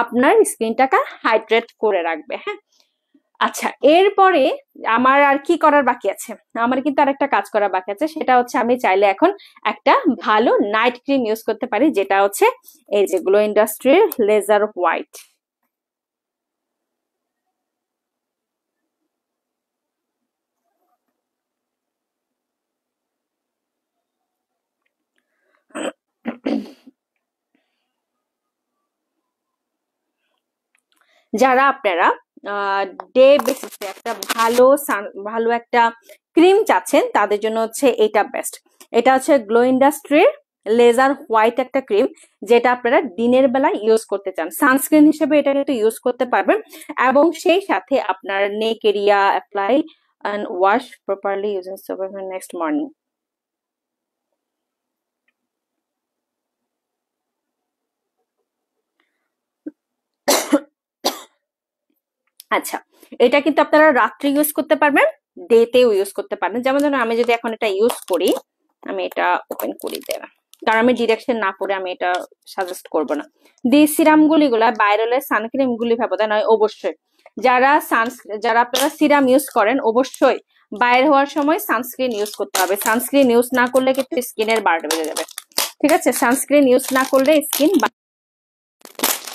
আপনার স্কিনটাকে হাইড্রেট করে রাখবে। হ্যাঁ, আচ্ছা, এরপরে আমার আর কি করার বাকি আছে? আমার কিন্তু আর একটা কাজ করা বাকি আছে, সেটা হচ্ছে আমি চাইলে এখন একটা ভালো নাইট ক্রিম ইউজ করতে পারি, যেটা হচ্ছে এই যে গ্লো ইন্ডাস্ট্রির লেজার হোয়াইট। যারা আপনারা ডে বেসিসে একটা ভালো একটা ক্রিম চাচ্ছেন তাদের জন্য হচ্ছে এটা বেস্ট। এটা হচ্ছে গ্লো ইন্ডাস্ট্রির লেজার হোয়াইট একটা ক্রিম, যেটা আপনারা দিনের বেলা ইউজ করতে চান, সানস্ক্রিন হিসেবে এটা কিন্তু ইউজ করতে পারবেন, এবং সেই সাথে আপনার neck area apply and wash properly using soap next morning. আচ্ছা, এটা কিন্তু আপনারা রাত্রে ইউজ করতে পারবেন, ডেতেও ইউজ করতে পারবেন। যেমন ধরুন আমি যদি এখন এটা ইউজ করি, আমি এটা ওপেন করি দেব, কারণ আমি ডিরেকশন না পড়ে আমি এটা সাজেস্ট করব না। সিরাম গুলা বাইরের সানক্রিম গুলি ভাবতে নয়, অবশ্যই যারা আপনারা সিরাম ইউজ করেন অবশ্যই বাইরে হওয়ার সময় সানস্ক্রিন ইউজ করতে হবে। সানস্ক্রিন ইউজ না করলে কিন্তু স্কিনের বার্ড বেড়ে যাবে, ঠিক আছে। সানস্ক্রিন ইউজ না করলে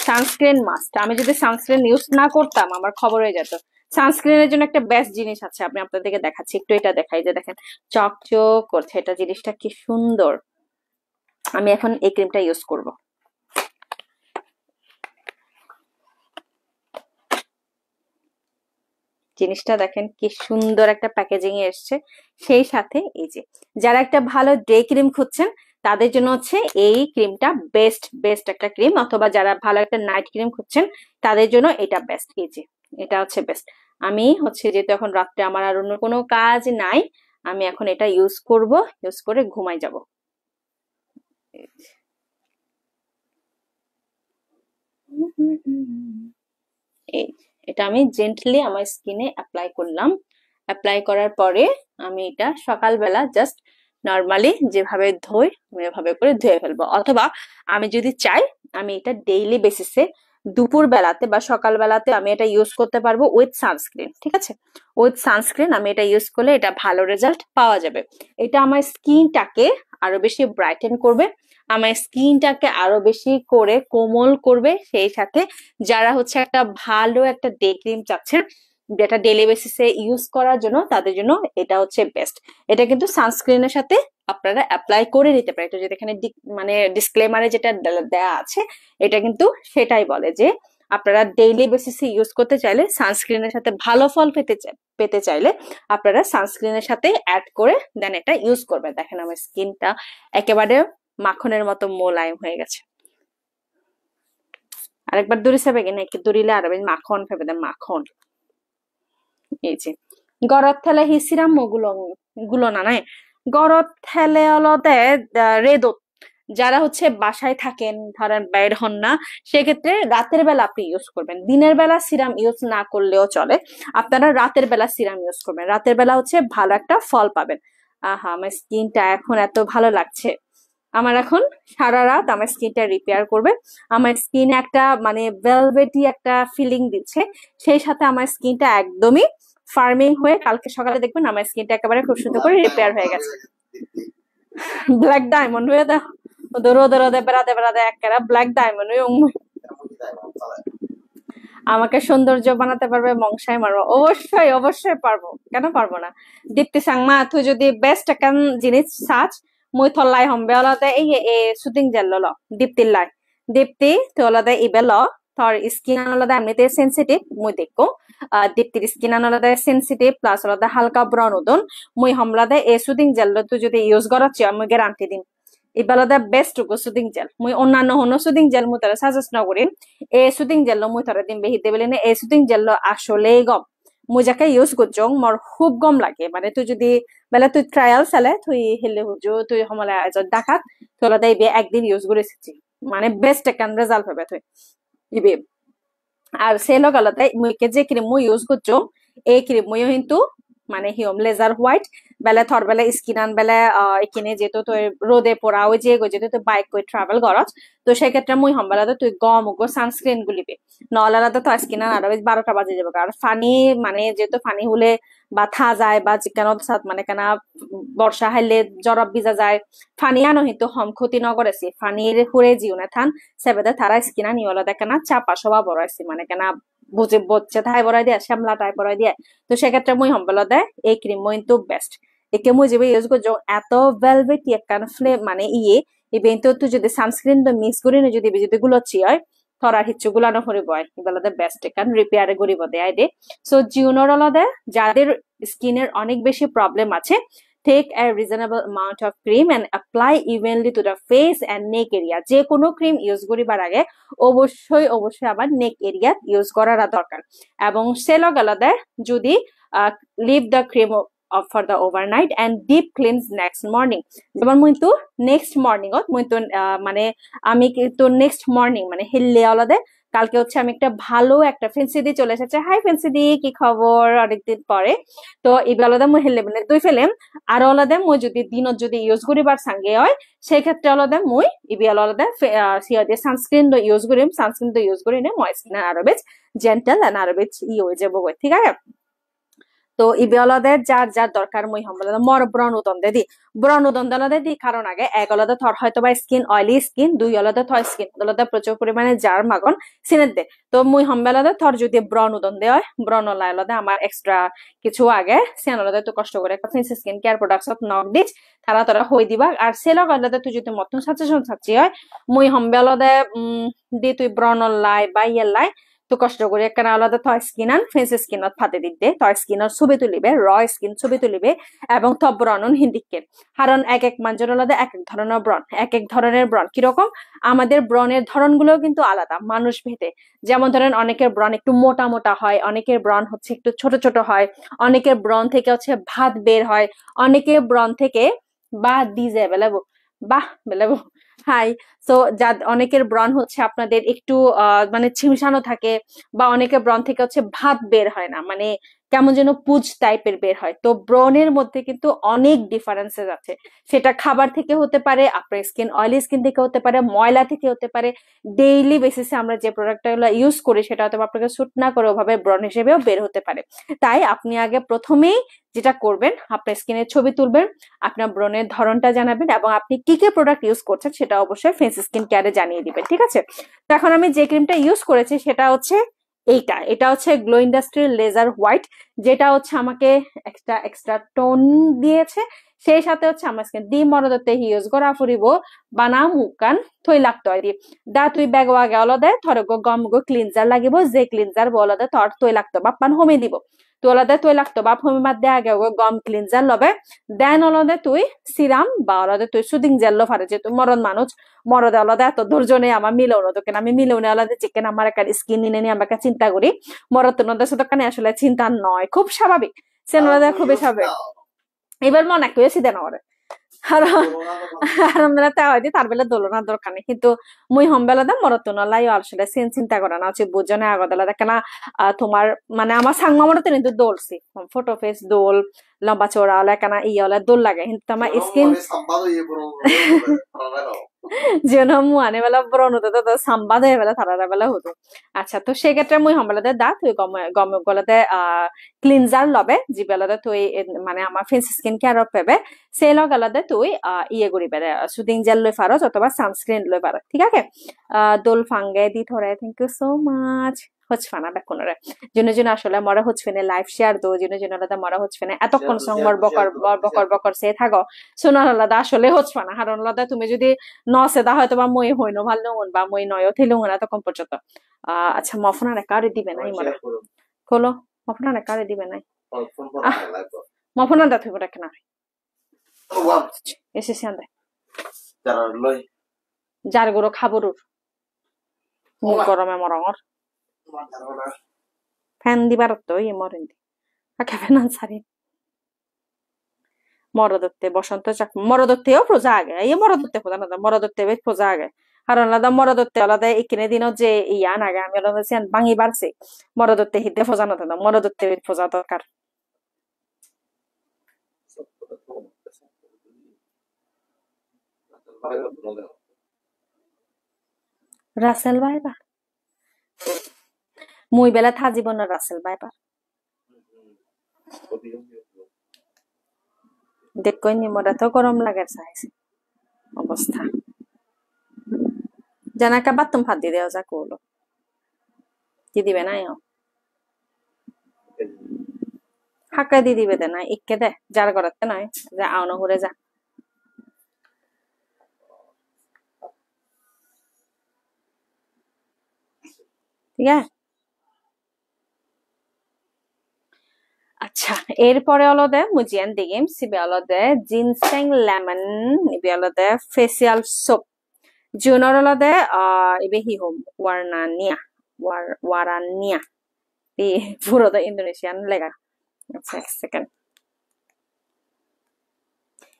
সানস্ক্রিন মাস্ট। আমি যদি সানস্ক্রিন ইউজ না করতাম আমার খবর হয়ে যেত। সানস্ক্রিনের জন্য একটা বেস্ট জিনিস আছে, আমি আপনাদেরকে দেখাচ্ছি, একটু এটা দেখাই, যে দেখেন চকচক করছে, এটা জিনিসটা কি সুন্দর। আমি এখন এই ক্রিমটা ইউজ করব। জিনিসটা দেখেন কি সুন্দর একটা প্যাকেজিং এ এসছে। সেই সাথে এই যে যারা একটা ভালো ডে ক্রিম খুঁজছেন তাদের জন্য হচ্ছে এই ক্রিমটা বেস্ট একটা ক্রিম, অথবা যারা ভালো একটা নাইট ক্রিম খুঁজছেন তাদের জন্য এটা বেস্ট। এই যে এটা হচ্ছে বেস্ট। আমি হচ্ছে যেহেতু এখন রাত্রে আমার আর অন্য কোনো কাজ নাই, আমি এখন এটা ইউজ করব, ইউজ করে ঘুমাই যাব। এই এটা আমি জেন্টলি আমার স্কিনে অ্যাপ্লাই করলাম। অ্যাপ্লাই করার পরে আমি এটা সকালবেলা জাস্ট নর্মালি যেভাবে ধুই আমি এভাবে করে ধুয়ে ফেলবো, অথবা আমি যদি চাই আমি এটা ডেইলি বেসিসে দুপুর বেলাতে বা সকাল বেলাতে আমি এটা ইউজ করতে পারবো উইথ সানস্ক্রিন, ঠিক আছে। উইথ সানস্ক্রিন আমি এটা ইউজ করলে এটা ভালো রেজাল্ট পাওয়া যাবে। এটা আমার স্কিনটাকে আরো বেশি ব্রাইটেন করবে, আমার স্কিনটাকে আরো বেশি করে কোমল করবে। সেই সাথে যারা হচ্ছে একটা ভালো একটা ডে ক্রিম চাচ্ছেন যেটা ডেলি বেসিসে ইউজ করার জন্য, তাদের জন্য এটা হচ্ছে বেস্ট। এটা কিন্তু সানস্ক্রিনের সাথে আপনারা অ্যাপ্লাই করে নিতে পারেন। এটা যদি এখানে মানে ডিসক্লেমারে যেটা দেয়া আছে এটা কিন্তু সেটাই বলে যে আপনারা ডেইলি বেসিসে ইউজ করতে চাইলে, সানস্ক্রিনের সাথে ভালো ফল পেতে চাইলে আপনারা সানস্ক্রিনের সাথে অ্যাড করে দেন এটা ইউজ করবেন। দেখেন আমার স্কিনটা একেবারে মাখনের মতো মোলায়েম হয়ে গেছে। আরেকবার দূরে যাবে কিনা, একটু দূরিলে আর মাখন ভেবে দেন, মাখন। এই যে গরত থেলে হিসিরাম গুলো না নাই গরত থেলে অলতে রেদত, যারা হচ্ছে বাসায় থাকেন, ধরেন বের হন না, সেক্ষেত্রে রাতের বেলা আপনি ইউজ করবেন। দিনের বেলা সিরাম ইউজ না করলেও চলে, আপনারা রাতের বেলা সিরাম ইউজ করবেন। রাতের বেলা হচ্ছে ভালো একটা ফল পাবেন। আহা, আমার স্কিনটা এখন এত ভালো লাগছে। আমার এখন সারা রাত আমার স্কিনটা রিপেয়ার করবে। আমার স্কিন একটা মানে ভেলভেটি একটা ফিলিং দিচ্ছে, সেই সাথে আমার স্কিনটা একদমই ফার্মিং হয়ে কালকে সকালে দেখবেন আমার স্কিনটা একেবারে খুব সুন্দর করে রিপেয়ার হয়ে গেছে। ব্ল্যাক ডায়মন্ড হয়ে দেখো, রোদে রোদে বেড়াতে একেবারে ব্ল্যাক ডায়মন্ড হয়ে আমাকে সৌন্দর্য বানাতে পারবে, মংসায় মারবো, অবশ্যই অবশ্যই পারবো, কেন পারবো না। দীপ্তি সাংমা তুই যদি বেস্ট একটা জিনিস সাজ মুই থল্লাই হম্বে অলতে এই শুটিং জেল ল দীপ্তির লাই। দীপ্তি তুই অলতে ইবে ল, তোর স্কিন আলাদা এমনিতে সেন্সিটিভ, মুই দেখো দীপ্তির স্কিন আলাদা সেন্সিটিভ প্লাস আলাদা হালকা ব্রণ উদন, মুই হমলাদে এই শুটিং জেল তুই যদি ইউজ করাচ্ছি আমি গ্যারান্টি দিন ইবালাদা বেস্ট সুদিং জেল। মুই অন্যান্য হন সুদিং জেল মুই তারা সাজেস্ট না করি, এ সুদিং জেল মুই তারা দিন বেহি দেবেলে না। এই সুদিং জেল আসলেই গম মুই যাকে ইউজ করছ মোর খুব গম লাগে। মানে তুই যদি বেলা তুই ট্রায়াল চালে তুই হেলে হুজু তুই সমলে ডাকাত তোলা দেয় একদিন ইউজ করে এসেছি, মানে বেস্ট একটা রেজাল্ট হবে তুই ইবে। আর সে লগালতে মুইকে যে ক্রিম মুই ইউজ করছ, এই ক্রিম মুইও কিন্তু মানে হিওম লেজার হোয়াইট বেলা থর বেলা স্কিন আন বেলা এখানে যেহেতু তুই রোদে পড়া ওই যে যেহেতু তুই বাইক করে ট্রাভেল করছ, তো সেক্ষেত্রে মুই হমবেলাতে তুই গম গো সানস্ক্রিন গুলিবে, নলাতে তো স্কিন আন আরো 12টা বাজে যাবে। আর ফানি মানে যেহেতু ফানি হলে বা থা যায় বা চিকেন সাথ মানে কেনা বর্ষা হাইলে জরব ভিজা যায়, ফানি আনো কিন্তু হম ক্ষতি ন করেছি, ফানির হুড়ে জিও না থান সেবেদে তারা স্কিন আনি ওলা দেখে না চাপা সবা বড়াইছি, মানে কেনা বুঝে বচ্ছে তাই বড়াই দিয়ে শ্যামলা টাই বড়াই দিয়ে। তো সেক্ষেত্রে মুই হম্বলা দেয় এই ক্রিম মুই কিন্তু বেস্ট। একে মুই যেবে ইউজ করছো এত ভেলভেটি একখান ফ্লেম মানে ইভেন তো তুই যদি সানস্ক্রিন তো মিক্স করি না যদি যদি গুলোচ্ছি হয় থরার হিচ্ছু গুলানো করে বয় এগুলোতে বেস্ট এখান রিপেয়ারে গরিব দেয় দে। সো জিউনোর আলাদা যাদের স্কিনের অনেক বেশি প্রবলেম আছে, take a reasonable amount of cream and apply evenly to the face and neck area. যে কোনো ক্রিম ইউজ করিবার আগে অবশ্যই অবশ্যই আবার নেক এরিয়া ইউজ করার দরকার। এবং সেলগ আলাদা যদি leave the cream for the overnight and deep cleanse next morning. যেমন মুই তো নেক্সট মর্নিং মুই তো মানে আমি কিন্তু নেক্সট মর্নিং মানে হেললে আলাদা কালকে হচ্ছে আমি একটা ভালো একটা ফেন্সি দিয়ে চলে এসেছে। হাই ফেন্সি দি কি খবর অনেকদিন পরে। তো এগুলো আলাদা মুই হেললে মানে দুই ফেলেম আর আলাদা মুই যদি দিনত যদি ইউজ করিবার সঙ্গে হয় সেই ক্ষেত্রে আলাদা মুই ইবি আলাদা সিয়াদে সানস্ক্রিন ইউজ করিম, সানস্ক্রিন তো ইউজ করি না মই স্কিন আরো বেশ জেন্টাল এন্ড আরো বেশ হয়ে যাবো, ঠিক আছে। তো ইবিওলাদের যার যার দরকার মই হম্বলা মর ব্রণ উদন্দে দি ব্রণ উদন্দে দি কারণ আগে এক আলাদা থর হয়তো বা স্কিন অয়েলি স্কিন, দুই আলাদা থর স্কিন আলাদা প্রচুর পরিমাণে যার মাগন সিনের দে। তো মুই হম্বেলাদা থর যদি ব্রণ উদন্দে হয় ব্রণ আলাদা আমার এক্সট্রা কিছু আগে সিয়ান আলাদা তো কষ্ট করে একটা fancy skin care products knock this তারা তোরা হই দিবা। আর সেলক আলাদা তুই যদি মতন সাজেশন চাচ্ছি হয় মুই হম্বেলাদা দি তুই ব্রণ লাই বা ইয়ের লাই তো কষ্ট করে একটা আলাদা থয় স্কিন আন ফেন্স স্কিনত ফাতে দিতে থয় স্কিনের ছবি তুলিবে র স্কিন ছবি তুলিবে এবং থব ব্রণন হিন্দিকে। কারণ এক এক মানুষের আলাদা এক এক ধরনের ব্রণ, এক এক ধরনের ব্রণ কিরকম আমাদের ব্রণের ধরনগুলো কিন্তু আলাদা মানুষ ভেদে। যেমন ধরেন অনেকের ব্রণ একটু মোটা মোটা হয়, অনেকের ব্রণ হচ্ছে একটু ছোট ছোট হয়, অনেকের ব্রণ থেকে হচ্ছে ভাত বের হয়, অনেকের ব্রণ থেকে বা দিজে বেলাবো বাহ বেলাবো হাই। সো যা অনেকের ব্রণ হচ্ছে আপনাদের একটু মানে ছিমছানো থাকে বা অনেকের ব্রণ থেকে হচ্ছে ভাত বের হয় না, মানে কেমন যেন পুজ টাইপের বের হয়। তো ব্রণের মধ্যে কিন্তু অনেক ডিফারেন্সেস আছে, সেটা খাবার থেকে হতে পারে, আপনার স্কিন অয়েলি স্কিন থেকে হতে পারে, ময়লা থেকে হতে পারে, ডেইলি বেসিসে আমরা যে প্রোডাক্টগুলো ইউজ করি সেটা হয়তো আপনাকে স্যুট না করে ওভাবে ব্রণ হিসেবেও বের হতে পারে। তাই আপনি আগে প্রথমেই যেটা করবেন আপনার স্কিনের ছবি তুলবেন, আপনার ব্রণের ধরনটা জানাবেন এবং আপনি কি কি প্রোডাক্ট ইউজ করছেন সেটা অবশ্যই ফেন্সি স্কিন কেয়ারে জানিয়ে দিবেন, ঠিক আছে। তো এখন আমি যে ক্রিমটা ইউজ করেছি সেটা হচ্ছে এটা হচ্ছে গ্লো ইন্ডাস্ট্রির লেজার হোয়াইট, যেটা হচ্ছে আমাকে এক্সট্রা টোন দিয়েছে। সেই সাথে হচ্ছে আমার স্কিন দি মরদতে হিউজ গড়া ফুরিব বানা মুকান থই লাগতো আর দা তুই ব্যাগ ওয়াগে অলদে থর গম গো ক্লিনজার লাগিব, যে ক্লিনজার বলদে থর থই লাগতো বাপ্পান হোমে দিব তুই অলদে থই লাগতো বাপ হোমে মাদ দে আগে গম ক্লিনজার লবে দেন অলদে তুই সিরাম বা অলদে তুই সুদিং জেল লো ফারে, যে তুই মরদ মানুষ মরদে অলদে এত ধৈর্য নেই আমার মিলৌনো তোকে আমি মিলৌনে অলদে চিকেন আমার একটা স্কিন নিনে নিয়ে আমাকে চিন্তা করি মরদ তোর সাথে কানে আসলে চিন্তা নয়, খুব স্বাভাবিক সে নলদে খুবই স্বাভাবিক। এবার মনে করেছি দেন ওরে আমরা তা হয়তো তার বেলা দোলনার দরকার নেই, কিন্তু মুই হম বেলা দা মরতো নলাই আসলে সেন চিন্তা করে না হচ্ছে বুঝনে আগদলা দেখে না তোমার মানে আমার সাংমা মরতে কিন্তু দোলছি ফটো ফেস দোল লম্বা চওড়া হলে কেন ইয়ে হলে দোল লাগে, কিন্তু আমার স্কিন যেন মুয়ানে বেলা ব্রণ হতো তো সাম্বাদ হয়ে বেলা থারার বেলা হতো। আচ্ছা তো সেক্ষেত্রে মুই হমবেলাতে দা তুই গম গলাতে ক্লিনজার লবে যে বেলাতে তুই মানে আমার ফেস স্কিন কেয়ার পেবে সেই লগালাতে তুই ইয়ে করি বেড়ে সুদিং জেল লই পারো অথবা সানস্ক্রিন লই পারো, ঠিক আছে। দোল ফাঙ্গে দি থরে থ্যাংক ইউ সো মাচ হচ্ছফানা বেকুনরে জন্য আসলে মরা হচ্ছফেনে লাইভ শেয়ার দো জন্য আলাদা মরা হচ্ছফেনে এতক্ষণ সঙ্গর বকর সে থাকো শোনার আলাদা আসলে হচ্ছফানা হারণ আলাদা তুমি যদি নসে দা হয়তো বা মই হইনো ভালো মন বা মই নয় থেলুং না তখন পর্যন্ত। আচ্ছা মফনারে কারে দিবে নাই মরা খোলো মফনারে কারে দিবে নাই মফনা দা থইব রাখে না এসে সিয়ান দেয় যার গুলো খাবরুর মুখ গরমে মরঙর ফ্যান দিবার তো ইয়ে মরেন দি আকে ফ্যান সারি মরদত্তে বসন্ত চাক মরদত্তেও প্রজা আগে ইয়ে মরদত্তে প্রজা না মরদত্তে বেশ প্রজা আগে কারণ আলাদা মরদত্তে আলাদা এখানে দিনও যে ইয়ান আগে আমি আলাদা সিয়ান ভাঙি বাড়ছে মরদত্তে হিতে ফোজা না থাকা মরদত্তে ফোজা দরকার। রাসেল ভাইবার মুই বেলা থা জীবন রাসেল ভাইবার দেখো নিমরা তো গরম লাগে চাইছে অবস্থা জানাকা বাতুম ফাঁদ দিয়ে দেওয়া যা করলো কি দিবে না হাক্কা দিয়ে দিবে দে না ইকে দে যার করাতে নয় যে আউনো ঘুরে যা ঠিক আছে। আচ্ছা এরপরে হলো দে মুজিয়ান দিগিম সিবে হলো দে জিনসেং লেমন ইবে হলো দে ফেসিয়াল সোপ জুনর হলো দে ইবে হি হোম ওয়ারানিয়া এই পুরো দে ইন্দোনেশিয়ান লেগা। আচ্ছা এক সেকেন্ড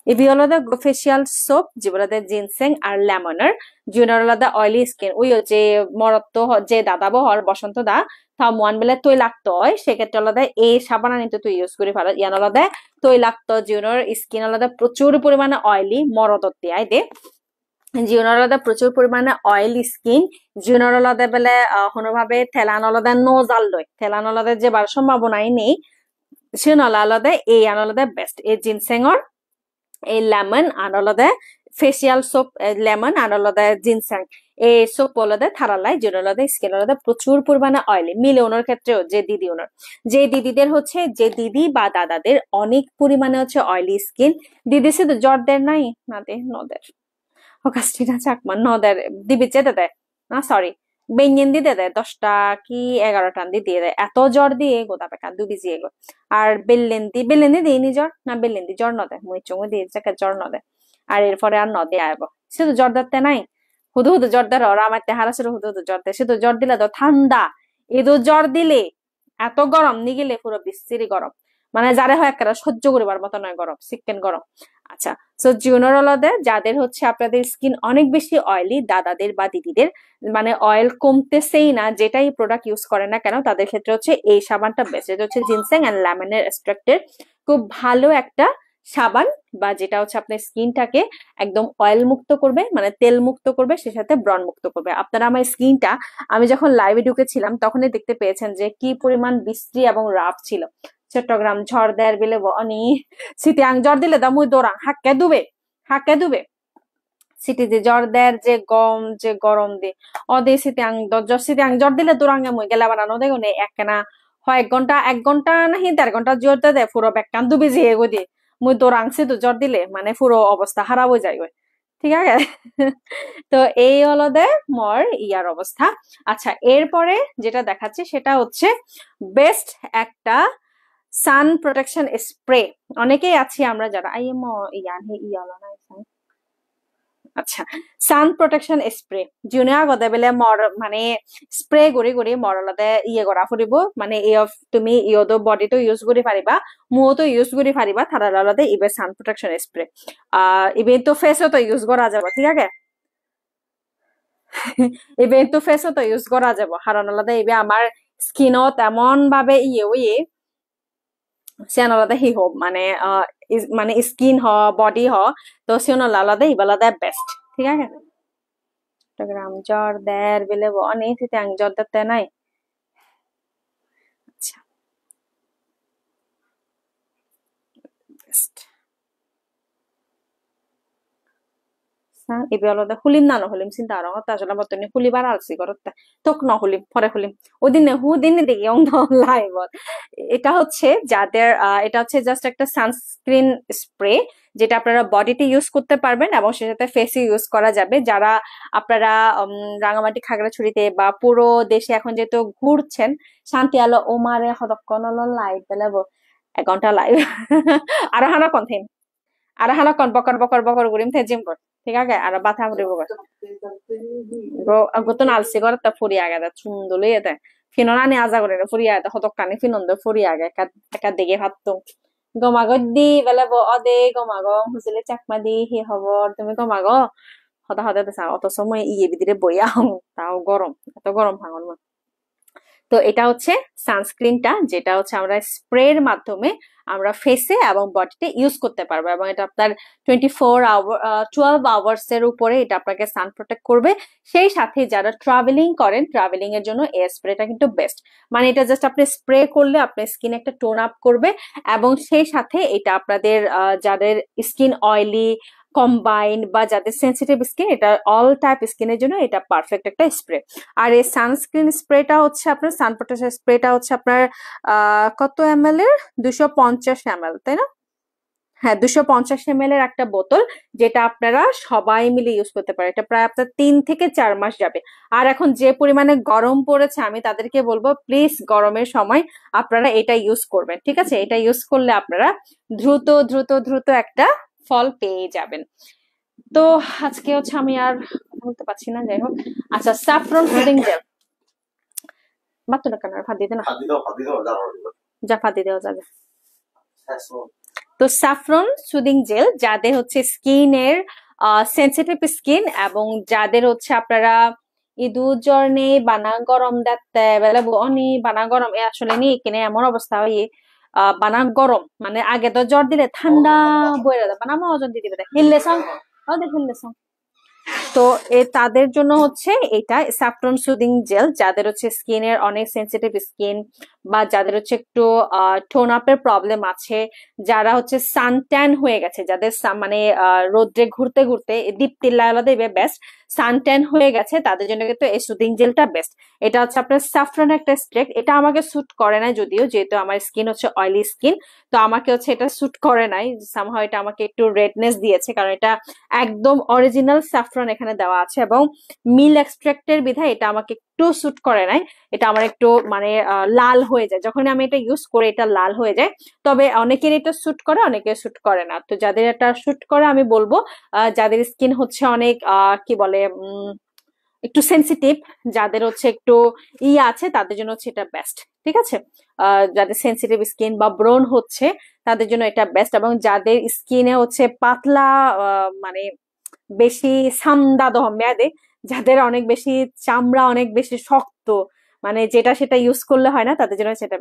ইবি হলো দে ফেসিয়াল সোপ যেগুলো দে জিনসেং আর লেমনের জুনর হলো দে অয়েলি স্কিন ওই যে মরত্ব যে দাদা বহর বসন্ত দা থামওয়ান বেলে তৈলাক্ত হয় সেক্ষেত্রে আলাদা এই সাবান কিন্তু তুই ইউজ করে ভালো ইয়ান আলাদা তৈলাক্ত জিউনোর স্কিন আলাদা প্রচুর পরিমাণে অয়েলি মরদত্তি আই দে জিউনোর আলাদা প্রচুর পরিমাণে অয়েলি স্কিন জিউনোর আলাদা বেলে কোনোভাবে থেলান আলাদা নোজাল লয় থেলান আলাদা যে বার সম্ভাবনাই নেই সে নলা আলাদা এই আলাদা বেস্ট এই জিনসেংর এই লেমন আর আলাদা ফেসিয়াল সোপ লেমন আর আলাদা জিনসেং এই সোপ আলাদা থারালাই যেটা আলাদা স্কিন আলাদা প্রচুর পরিমাণে অয়েলি মিলে ওনার ক্ষেত্রেও যে দিদি ওনার যে দিদিদের হচ্ছে যে দিদি বা দাদাদের অনেক পরিমাণে হচ্ছে অয়েলি স্কিন দিদি শুধু জ্বরদের নাই না দে নদের হকাস্টিনা চাকমা নদের দিবি যেতে দেয় না সরি বেঞ্জিন দিয়ে দেয় 10টা কি 11টা দিয়ে দেয় এত জ্বর দিয়ে গোদা পেকা দু বিজি এগো আর বেলেন্দি দিয়ে নি জ্বর না বেলেন্দি জ্বর নদে মুই চুঙে দিয়ে যাকে জ্বর নদে আর এরপরে আর নদে আইব শুধু জ্বর ধরতে নাই হুদু জ্বর ধর ওরা আমার তেহারা শুরু হুদু জ্বর দেয় শুধু জ্বর দিলে তো ঠান্ডা এদু জ্বর দিলে এত গরম নিগিলে পুরো বিশ্রী গরম মানে যারা হয় একটা সহ্য করিবার মতো নয় গরম সিকেন গরম। আচ্ছা সো জুনোরলদের যাদের হচ্ছে আপনাদের স্কিন অনেক বেশি অয়েলি দাদাদের বা দিদিদের মানে অয়েল কমতেছেই না যেটাই প্রোডাক্ট ইউজ করে না কেন তাদের ক্ষেত্রে হচ্ছে এই সাবানটা বেস্ট এটা হচ্ছে জিনসেং এন্ড লেমনের এক্সট্রাক্টের খুব ভালো একটা সাবান বা যেটা হচ্ছে আপনার স্কিনটাকে একদম অয়েল মুক্ত করবে মানে তেল মুক্ত করবে সে সাথে ব্রণ মুক্ত করবে। আপনারা আমার স্কিনটা আমি যখন লাইভে ঢুকেছিলাম তখনই দেখতে পেয়েছেন যে কি পরিমাণ বিশ্রী এবং রাফ ছিল। চট্টগ্রাম ঝড় দেয়ার বেলে অনি সিতিয়াং জ্বর দিলে দা মুই দৌড়াং হাক্কে দুবে সিটি জ্বর যে গম যে গরম দি অদে সিটি জ্বর দিলে তোরাঙ্গে মই গেলে বানানো দেখো নে একখানা হয় 1 ঘন্টা নাহি 1.5 ঘন্টা জ্বর দে পুরো বেকান দুবি যে এগো দি মুই তোরাংছি তো জ্বর দিলে মানে পুরো অবস্থা খারাপ হয়ে যায় ঠিক আছে তো এই হলো দে মোর ইয়ার অবস্থা আচ্ছা এরপরে যেটা দেখাচ্ছি সেটা হচ্ছে বেস্ট একটা সান প্রোটেকশন স্প্রে অনেকেই আছি আমরা যারা আচ্ছা সান প্রোটেকশন স্প্রে জুনিয়া গদে বেলে মর মানে স্প্রে কৰি কৰি মরলতে করা ফুরিব মানে তুমি ইয়দো বডিটো ইউজ কৰি পাৰিবা মুহতো ইউজ কৰি পাৰিবা তারা ললতে ইবে সান প্রোটেকশন স্প্রে ইবে তো ফেসও তো ইউজ করা যাব ঠিক আছে ইবে তো ফেসও তো ইউজ করা যাব কারণ আলাদা ইবে আমার স্কিনত এমন ভাবে সিয়ানলাদা হি হোক মানে স্কিন হ বডি হ তো সিয়ানলাদা ইবালাদা বেস্ট ঠিক আছে গ্রাম জ্বর দের বেলে অনেক সিতাং জ্বর দতে নাই আচ্ছা বেস্ট এবে আলাদা খুলিম না নহলিম চিন্তা আর আসলে বর্তমানে খুলিবার আলসি করতে তোক নহলিম পরে খুলিম ওদিনে হুদিনে দেখি অং লাইভ এটা হচ্ছে যাদের এটা হচ্ছে জাস্ট একটা সানস্ক্রিন স্প্রে যেটা আপনারা বডিতে ইউজ করতে পারবেন এবং সেটাতে সাথে ফেসে ইউজ করা যাবে যারা আপনারা রাঙামাটি খাগড়াছড়িতে বা পুরো দেশে এখন যেহেতু ঘুরছেন শান্তি আলো ওমারে হদক্কন লাইভ পেলাবো 1 ঘন্টা লাইভ আর হানা কন্থেন আর হানা কন বকর বকর বকর করিম থে জিম কর ঠিক আছে আর বাথা করিব গতন আলসি করে তা ফুরি আগে দা চুন্দলে এতে ফিননানি আজা করে ফুরি আগে হতকানি ফিনন্দ ফুরি আগে একা দেখে ভাবতো গমাগত দি বেলে অদে গমাগ হুজুলে চাকমা দি হি খবর তুমি গমাগ হতা হতা তো অত সময় ভিতরে বইয়া হং তাও গরম এত গরম ভাঙন তো এটা হচ্ছে সানস্ক্রিনটা যেটা হচ্ছে আমরা স্প্রের মাধ্যমে আমরা ফেসে এবং বডিতে ইউজ করতে পারবো এবং এটা আপনার 12 আওয়ার্স এর উপরে এটা আপনাকে সান প্রোটেক্ট করবে সেই সাথে যারা ট্রাভেলিং করেন ট্রাভেলিং এর জন্য এই স্প্রেটা কিন্তু বেস্ট মানে এটা জাস্ট আপনি স্প্রে করলে আপনার স্কিন একটা টোন আপ করবে এবং সেই সাথে এটা আপনাদের যাদের স্কিন অয়েলি কম্বাইন্ড বা যাদের সেন্সিটিভ স্কিন এটা অল টাইপ স্কিনের জন্য এটা পারফেক্ট একটা স্প্রে আর এই সানস্ক্রিন স্প্রেটা হচ্ছে আপনার সান প্রোটেকশন স্প্রেটা হচ্ছে আপনার কত ml এর 250 ml তাই না হ্যাঁ 250 ml এর একটা বোতল যেটা আপনারা সবাই মিলে ইউজ করতে পারে এটা প্রায় আপনার 3 থেকে 4 মাস যাবে আর এখন যে পরিমাণে গরম পড়েছে আমি তাদেরকে বলবো প্লিজ গরমের সময় আপনারা এটা ইউজ করবেন ঠিক আছে এটা ইউজ করলে আপনারা দ্রুত দ্রুত দ্রুত একটা ফল পেয়ে যাবেন তো আজকে হচ্ছে আমি আর বলতে পারছি না যাই হোক আচ্ছা স্যাফরন সুদিং জেল বাতুটা কেন ফাঁদ দিতে না যা ফাঁদ দিয়ে দেওয়া যাবে তো স্যাফরন সুদিং জেল যাদের হচ্ছে স্কিনের সেন্সিটিভ স্কিন এবং যাদের হচ্ছে আপনারা ইদু জ্বর নেই বানা গরম দাঁতে বেলা অনি বানা গরম আসলে নেই কিনে এমন অবস্থা হয়ে বানা গরম মানে আগে তো জ্বর দিলে ঠান্ডা বইরা দেয় বানা মজন দিয়ে দিবে হিললে সং হিললে সং তো তাদের জন্য হচ্ছে এটা স্যাফরন সুদিং জেল যাদের হচ্ছে স্কিনের অনেক সেন্সিটিভ স্কিন বা যাদের হচ্ছে একটু টোন আপের প্রবলেম আছে যারা হচ্ছে সানট্যান হয়ে গেছে যাদের মানে রোদ্রে ঘুরতে ঘুরতে ডিপ টিল্লা দেবে বেস্ট সানট্যান হয়ে গেছে তাদের জন্য কিন্তু এই সুদিং জেলটা বেস্ট এটা হচ্ছে আপনার স্যাফরন একটা স্ট্রেক এটা আমাকে স্যুট করে না যদিও যেহেতু আমার স্কিন হচ্ছে অয়েলি স্কিন তো আমাকে হচ্ছে এটা স্যুট করে নাই সামহাও এটা আমাকে একটু রেডনেস দিয়েছে কারণ এটা একদম অরিজিনাল স্যাফরন এখানে দেওয়া আছে এবং মিল এক্সট্রাক্টের বিধায় এটা আমাকে একটু স্যুট করে নাই এটা আমার একটু মানে লাল হয়ে যায় যখন আমি এটা ইউজ করে এটা লাল হয়ে যায় তবে অনেকের এটা স্যুট করে অনেকের স্যুট করে না তো যাদের এটা স্যুট করে আমি বলবো যাদের স্কিন হচ্ছে অনেক কি বলে একটু সেন্সিটিভ যাদের হচ্ছে একটু আছে তাদের জন্য হচ্ছে এটা বেস্ট ঠিক আছে যাদের সেন্সিটিভ স্কিন বা ব্রন হচ্ছে তাদের জন্য এটা বেস্ট এবং যাদের স্কিনে হচ্ছে পাতলা মানে বেশি সামদা দহমেয়াদে যাদের অনেক বেশি চামড়া অনেক বেশি শক্ত মানে যেটা সেটা ইউজ করলে হয় না তাদের জন্য সেটা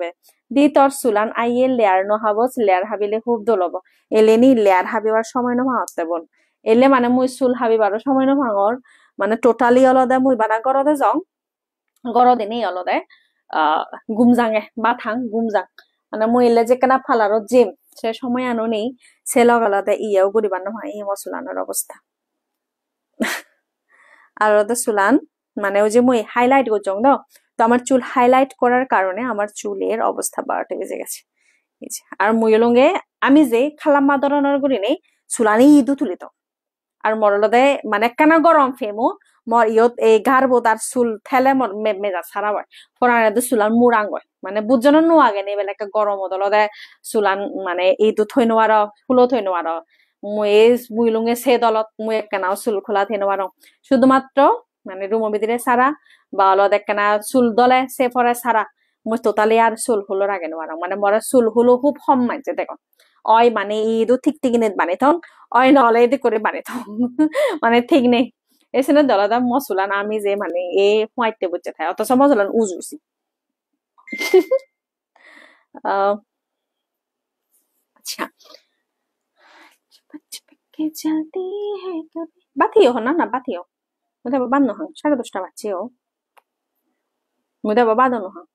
দি তোর সুলান আইয়ে লেয়ার নহাবস লেয়ার হাবিলে খুব দোলব এলেনি লেয়ার হাবিবার সময় ন ভাঙতে বোন এলে মানে মুই চুল হাবিবারও সময় ন ভাঙর মানে টোটালি অলদে মুই বানা গরদে যাও গরদে নেই অলদে গুমজাঙে বা থাং গুমজাং মানে মুই এলে যে কেনা ফালারত জিম সে সময় আনো নেই সে লগালদে ইয়েও গরিবার নহয় ই মশলানোর অবস্থা আর ওদের চুলান মানে ওই যে মুই হাইলাইট করছং তো তো আমার চুল হাইলাইট করার কারণে আমার চুলের অবস্থা 12টা বেজে গেছে এই যে আর মুই লঙ্গে আমি যে খালাম্মা ধরনের করি নেই চুলানি ইদু তুলিত আর মরলদে মানে কেনা গরম ফেমো মর ইয়ত এই গারবো তার চুল ঠেলে মর মেজা সারা হয় ফরানে চুলান মুরাং হয় মানে বুঝজনের নো আগে নেই বেলা একটা গরম দলদে চুলান মানে ইদু থই নোয়ার ফুলো থই নোয়ার মুই মুই লুঙ্গে সে দলত মুই একখানাও চুল খোলা থই নোয়ার শুধুমাত্র মানে রুমো ভিতরে সারা বা অলদ একখানা চুল দলে সে ফরে সারা মুই টোটালি আর চুল হুলো আগে নোয়ার মানে মরা চুল হুলো খুব কম মানছে দেখো অয় মানে ইদু ঠিক ঠিক নে বানিয়ে অয় নহলে এদি করে বানিয়ে মানে ঠিক নেই এসে দলাদা মসুলান আমি যে মানে এ হোয়াইটে বুঝতে থাকে অথচ মসুলান উজুছি আচ্ছা বাতিও না না বাতিও মুদা বাবা নহাং 10:30 বাজছেও মুদা বাবা নহাং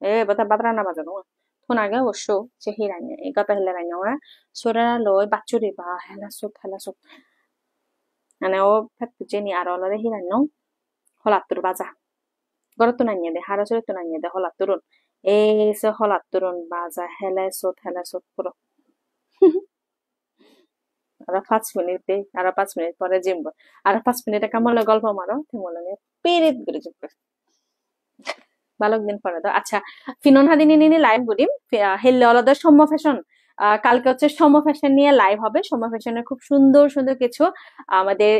এ বাতা বাতরা না বাজানো ফোন আগে অবশ্য যে হিরাইনে এই কথা হেলে রাইনা সোরা লই বাচ্চুরি বা হেলা সুত মানে ও ফেট জেনি আর অলরে হিরাইনো হলাত্তুর বাজা গরতো নাইয়ে দে হারা সরে তো নাইয়ে দে হলাত্তুরুন এই সে হলাত্তুরুন বাজা হেলা সুত পুরো আর 5 মিনিট দে আর 5 মিনিট পরে জিমব আর 5 মিনিট কামলে গল্প মারো তেমলে পেরিত করে চুপ বালক দিন পরে তো আচ্ছা ফিনন হাদিনি নিয়ে লাইভ করিম হেললে অলদের সৌম্য ফ্যাশন কালকে হচ্ছে সৌম্য ফ্যাশন নিয়ে লাইভ হবে সৌম্য ফ্যাশনের খুব সুন্দর সুন্দর কিছু আমাদের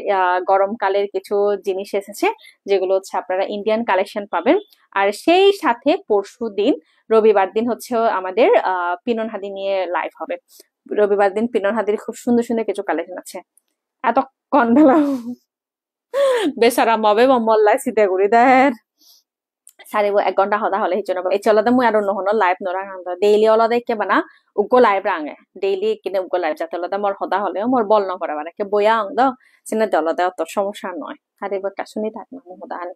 গরমকালের কিছু জিনিস এসেছে যেগুলো হচ্ছে আপনারা ইন্ডিয়ান কালেকশন পাবেন আর সেই সাথে পরশু দিন রবিবার দিন হচ্ছে আমাদের পিনন হাদি নিয়ে লাইভ হবে রবিবার দিন পিনন হাদির খুব সুন্দর সুন্দর কিছু কালেকশন আছে এতক্ষণ বেলা বেচারা মবে মল্লাই সিধে করি দেয় সারিব 1 ঘন্টা হদা হলে হিচনা এই চলতে মুই আর নহন লাইভ নরা ডেইলি অলদে কে বানা উগো লাইভ রাঙে ডেইলি কিনে উগো লাইভ যাতে অলদে মোর হদা হলেও মোর বল ন করে মানে কে বয়া আং দ সিনে দলদে অত সমস্যা নয় সারিব কা শুনি থাক না হদা আনি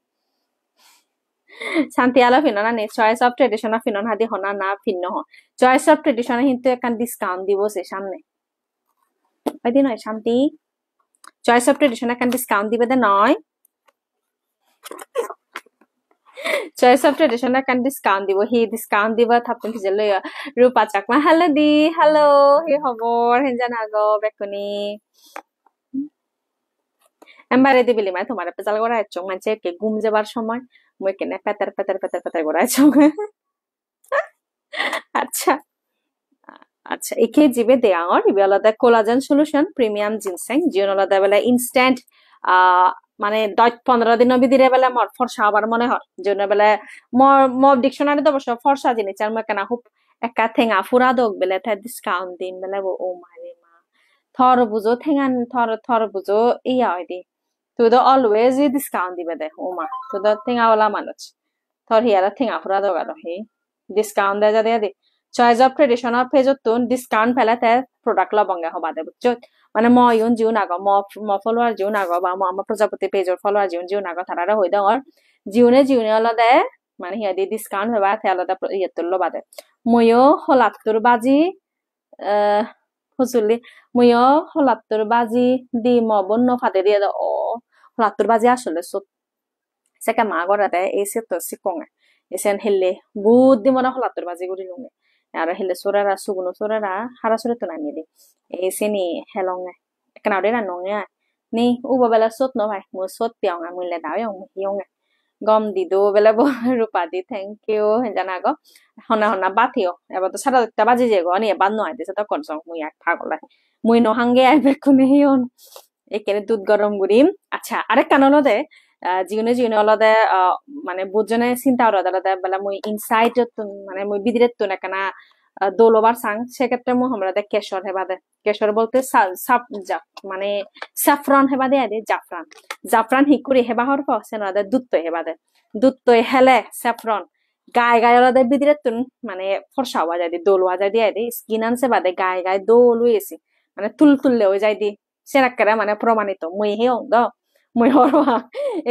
শান্তি আলো ফিননা নে চয়েস অফ ট্রেডিশনাল ফিনন হাদি হনা না ফিন্ন হ চয়েস অফ ট্রেডিশনাল কিন্তু একান ডিসকাউন্ট দিব সে সামনে ওই দিন হয় শান্তি চয়েস অফ ট্রেডিশনাল একান ডিসকাউন্ট দিবে দে নয় চয়েস অফ ট্রেডিশন একান ডিসকাউন্ট দিব হি ডিসকাউন্ট দিব থাপন ফিজলে রূপা চাকমা হ্যালো দি হ্যালো হি খবর হেনজান আগো বেকনি এমবারে দিবিলি মাই তোমার পেজাল করা আছো মানছে কে ঘুম যাবার সময় মই কেনে পেতার করা আছো আচ্ছা আচ্ছা একে জিবে দেয়াঙর ইবে আলাদা collagen solution premium ginseng Jeon আলাদা বেলা ইনস্ট্যান্ট মানে 10-15 দিন বিদিরে বেলা মর ফর্সা আবার মনে হয় জন্য বেলা মর ডিকশনারি তো অবশ্য ফর্সা জিনিস আর মই কেনা খুব একা ঠেঙা ফুরা দোক বেলা তাই ডিসকাউন্ট দিন বেলা ও মারে মা থর বুঝো ঠেঙান থর বুঝো ইয়া হয় দি তুই তো অলওয়েজ ডিসকাউন্ট দিবে দে ও মা তুই তো ঠেঙাওয়ালা মানুষ থর হিয়ারা ঠেঙা ফুরা দোক আর হি ডিসকাউন্ট দেয় যা দে চয়েস অফ ট্রেডিশনাল পেজত তুন ডিসকাউন্ট ফেলে তে প্রোডাক্ট লবঙ্গে হবা দে বুঝছো মানে মই ইউন জিও নাগো ম ফলোয়ার জিও নাগো বা আমার প্রজাপতি পেজর ফলোয়ার জিও নাগো তারা হই দর জিউনে অলদে মানে হিয়া দি ডিসকাউন্ট হবা তে আলাদা ইয়ে তুললো বাদে মইও হলাত্তর বাজি হুজুলি মইও হলাত্তর বাজি দি ম বন্য ফাদে দিয়ে ও হলাত্তর বাজি আসলে সত সেকা মা গরাতে এই সে তো সিকঙে এসেন হেললে বুদ দি মনে হলাত্তর বাজি গুড়ি লুঙ্গে আর হেলে সোরারা সুগুনো সোরারা হারা সরে তো নানিয়ে দি এসে নি হেলঙ্গে কেন রে না নঙ্গে ni uba bela sot no vai mu sot piang a mu le dao yong hiong gom di do bela bo rupa di thank you henjana go hona bathio eba to sara ta baji je go ni ban no ai desa to konsong mu yak phagol মুই নহাঙ্গে আইবে কোনে Hiyon এখানে দুধ গরম গুড়িম আচ্ছা আরেক কানলো দে জিউনে অলদে মানে বুঝনে চিন্তা আলাদা বেলা মুই ইনসাইট মানে মুই বিদিরে তো না কেনা দোলবার সাং সেক্ষেত্রে মু আমরা দে কেশর হেবা দে কেশর বলতে মানে সাফরান হেবা দে আদে জাফরান হিকুরি হেবা হর পাছে না দে দুধ তো হেবা দে দুধ তো হেলে সাফরান গায়ে অলদে বিদিরে তুন মানে ফর্সা হওয়া যায় দি দোল হওয়া যায় দিয়ে দে স্কিন আনছে বাদে গায়ে দোল হয়েছে মানে তুললে হয়ে যায় দি সেরাক্কারে মানে প্রমাণিত মুই হে দ মুই হরবা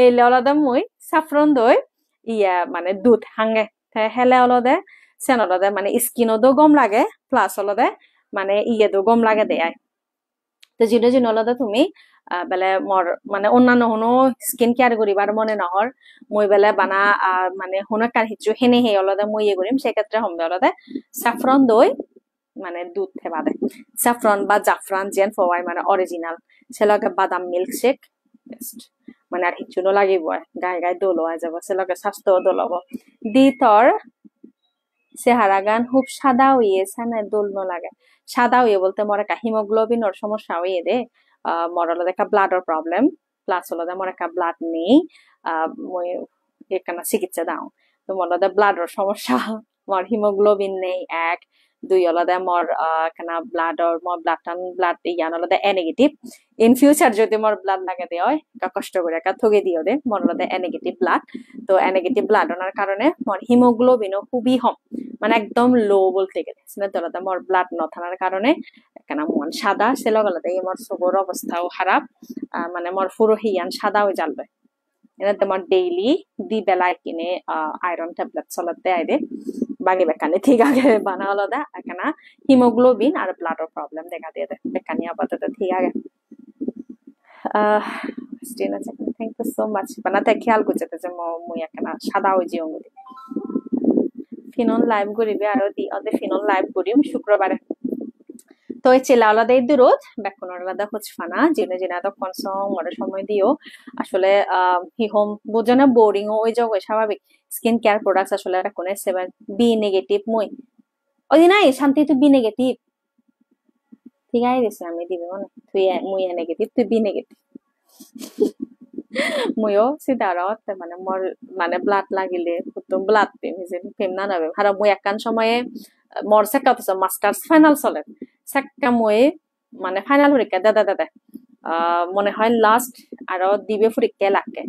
এই অলদে মুই সাফরন দই ইয়া মানে দুধ হাঙ্গে হেলে অলদে সেন অলদে মানে স্কিনও দো গম লাগে প্লাস অলদে মানে ইয়ে দো গম লাগে দেয় তো যিটো যি নলদে তুমি বেলে মর মানে অন্যান্য হনো স্কিন কেয়ার করিবার মনে নহর মই বেলে বানা মানে হনো কার হিচু হেনে হে অলদে মই ইয়ে করিম সেক্ষেত্রে হমবে অলদে স্যাফরন দই মানে দুধ থে বাদে স্যাফরন বা জাফরান যেন ফওয়াই মানে অরিজিনাল সেলকে বাদাম মিল্কশেক বেস্ট মানে আর হিচু লাগিব গায়ে গায়ে দোলো আই যাব সেলকে স্বাস্থ্য দোলব দি তোর চেহারা গান খুব সাদা হইয়ে সানে দোল ন লাগে সাদা হইয়ে বলতে মোর একটা হিমোগ্লোবিনের সমস্যা হইয়ে দে মোর হলো একটা ব্লাডের প্রবলেম প্লাস হলো মোর একটা ব্লাড নেই মই এখানে চিকিৎসা দাও তো মোর হলো ব্লাডের সমস্যা মোর হিমোগ্লোবিন নেই এক দুই হলো মোর এখানে ব্লাডর মোর ব্লাড ইয়ান হলো এ নেগেটিভ ইন ফিউচার যদি মোর ব্লাড লাগে দেয় কষ্ট করে একটা থগে দিও দে মোর হলো এ নেগেটিভ ব্লাড তো এ নেগেটিভ ব্লাড ওনার কারণে মোর হিমোগ্লোবিনও খুবই কম মানে একদম লো বলতে গেলে সিনাতলাতে মোর ব্লাড নথানার কারণে কেন মন সাদা সেলগলাতে মোর চকুর অবস্থাও খারাপ মানে মোর পুরো হিয়ান সাদা হয়ে জ্বালবে এনে তোমার ডেইলি দি বেলায় কিনে আয়রন ট্যাবলেট চলাতে আইদে বাকি বেকানি ঠিক আগে বানা হলো দা এখানে হিমোগ্লোবিন আর ব্লাডের প্রবলেম দেখা দিয়ে দে বেকানি আপাতত ঠিক আগে স্টিনা থ্যাংক ইউ সো মাচ বানাতে খেয়াল করছে যে মুই এখানে সাদা হয়ে যে অঙ্গুলি ফিনন লাইভ করিবে আর দি অদে ফিনন লাইভ করিম শুক্রবারে তো এই চেলা আলাদা দূরত বেকন আলাদা হচ্ছে না জেনে জেনে এতক্ষণ মরে সময় দিও আসলে হিহম বোঝানো বোরিং ওই জগৎ স্বাভাবিক স্কিন কেয়ার প্রোডাক্টস আসলে কোন 7 বি নেগেটিভ মই ওই নাই শান্তি তুই বি নেগেটিভ ঠিক আছে দিছে আমি দিবি মানে তুই মুই নেগেটিভ তুই বি নেগেটিভ ময়ো সিধারত মানে মোর মানে ব্লাড লাগিলে তো ব্লাড পেম না নাবে আর মই একান সময়ে মোর সেকা হচ্ছে মাস্টার্স ফাইনাল চলে সেকা মই মানে ফাইনাল পরীক্ষা দাদা দাদা মনে হয় লাস্ট আরো দিবে পরীক্ষা লাগে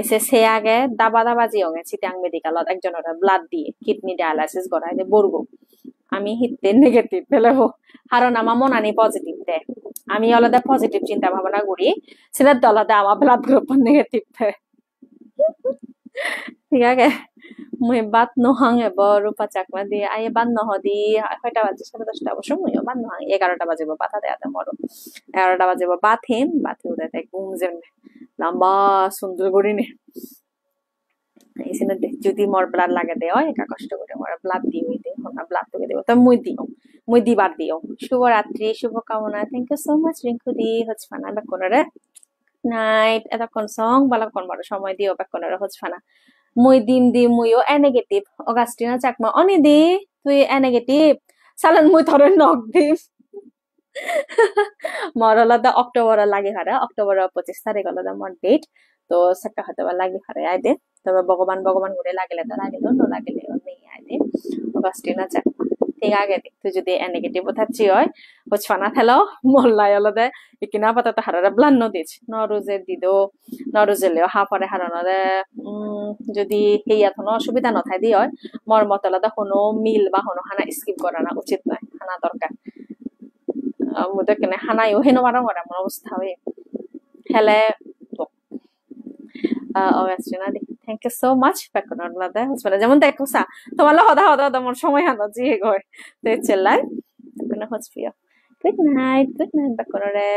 এসে সে আগে দাবা দাবা জিয়ঙে চিটাং মেডিকেলত একজনের ব্লাড দিয়ে কিডনি ডায়ালাইসিস করায় যে বর্গো আমি হিতে নেগেটিভ পেলে কারণ আমার মন আনি পজিটিভ দে আমি আলাদা পজিটিভ চিন্তা ভাবনা করি সেটা আলাদা আমার ব্লাড গ্রুপ নেগেটিভ ঠিক আছে মুই বাদ নহাং এব রূপা চাকমা দিয়ে আই বাদ নহ দি 6টা বাজে 10:30 অবশ্য মুইও বাদ নহাং 11টা বাজিব পাতা দেয়াতে মরো 11টা বাজিব বাথিম বাথি উদাতে ঘুম জেমবে লম্বা সুন্দর করি নে এসে যদি মোর ব্লাড লাগে দেও একা কষ্ট করে মোর ব্লাড দিও দে হনা ব্লাড তোকে দেব তো মুই দিবার দিও শুভরাত্রি শুভকামনা thank you so much Rinku দি হচ্ছে না বেকনরে নাইট এতক্ষণ সং বালা কোন বড় সময় দিও বেকনরে হচ্ছে না মুই দিম দি মুইও এ নেগেটিভ অগাস্টিনা চাকমা অনি দি তুই এ নেগেটিভ সালান মুই ধরে নক দিম মোর হলো অক্টোবর লাগে হারে অক্টোবর 25 তারিখ হলো মোর ডেট তো সেটা হয়তো লাগে হারে আই দে তবে ভগবান ভগবান করে লাগিলে তো লাগিলো ন লাগিলে নেই আই দে অগাস্টিনা চাকমা ঠিক আগে তুই যদি এ নেগেটিভ থাকছি হয় হচ্ছে না থেলো মোল্লাই হলো দে ইকিনা পাতা হারারে ব্লান্ন দিছ নরুজে দিদো নরুজেলেও হাফারে হারানো দে যদি হেয়া কোনো অসুবিধা নথাই দি হয় মোর মত আলাদা কোনো মিল বা কোনো হানা স্কিপ করা না উচিত নয় হানা দরকার মুদে কেনে হানাইও হেনো বারং করা আমার অবস্থা হয়ে হেলে অগাস্টিনা দি থ্যাংক ইউ সো মাচ বেকনর লাদা হচ্ছে যেমন দেখো সা তোমার হদা হদা তোমার সময় হানো জি গয় তো চেল্লাই বেকন হচ্ছে গুড নাইট বেকনরে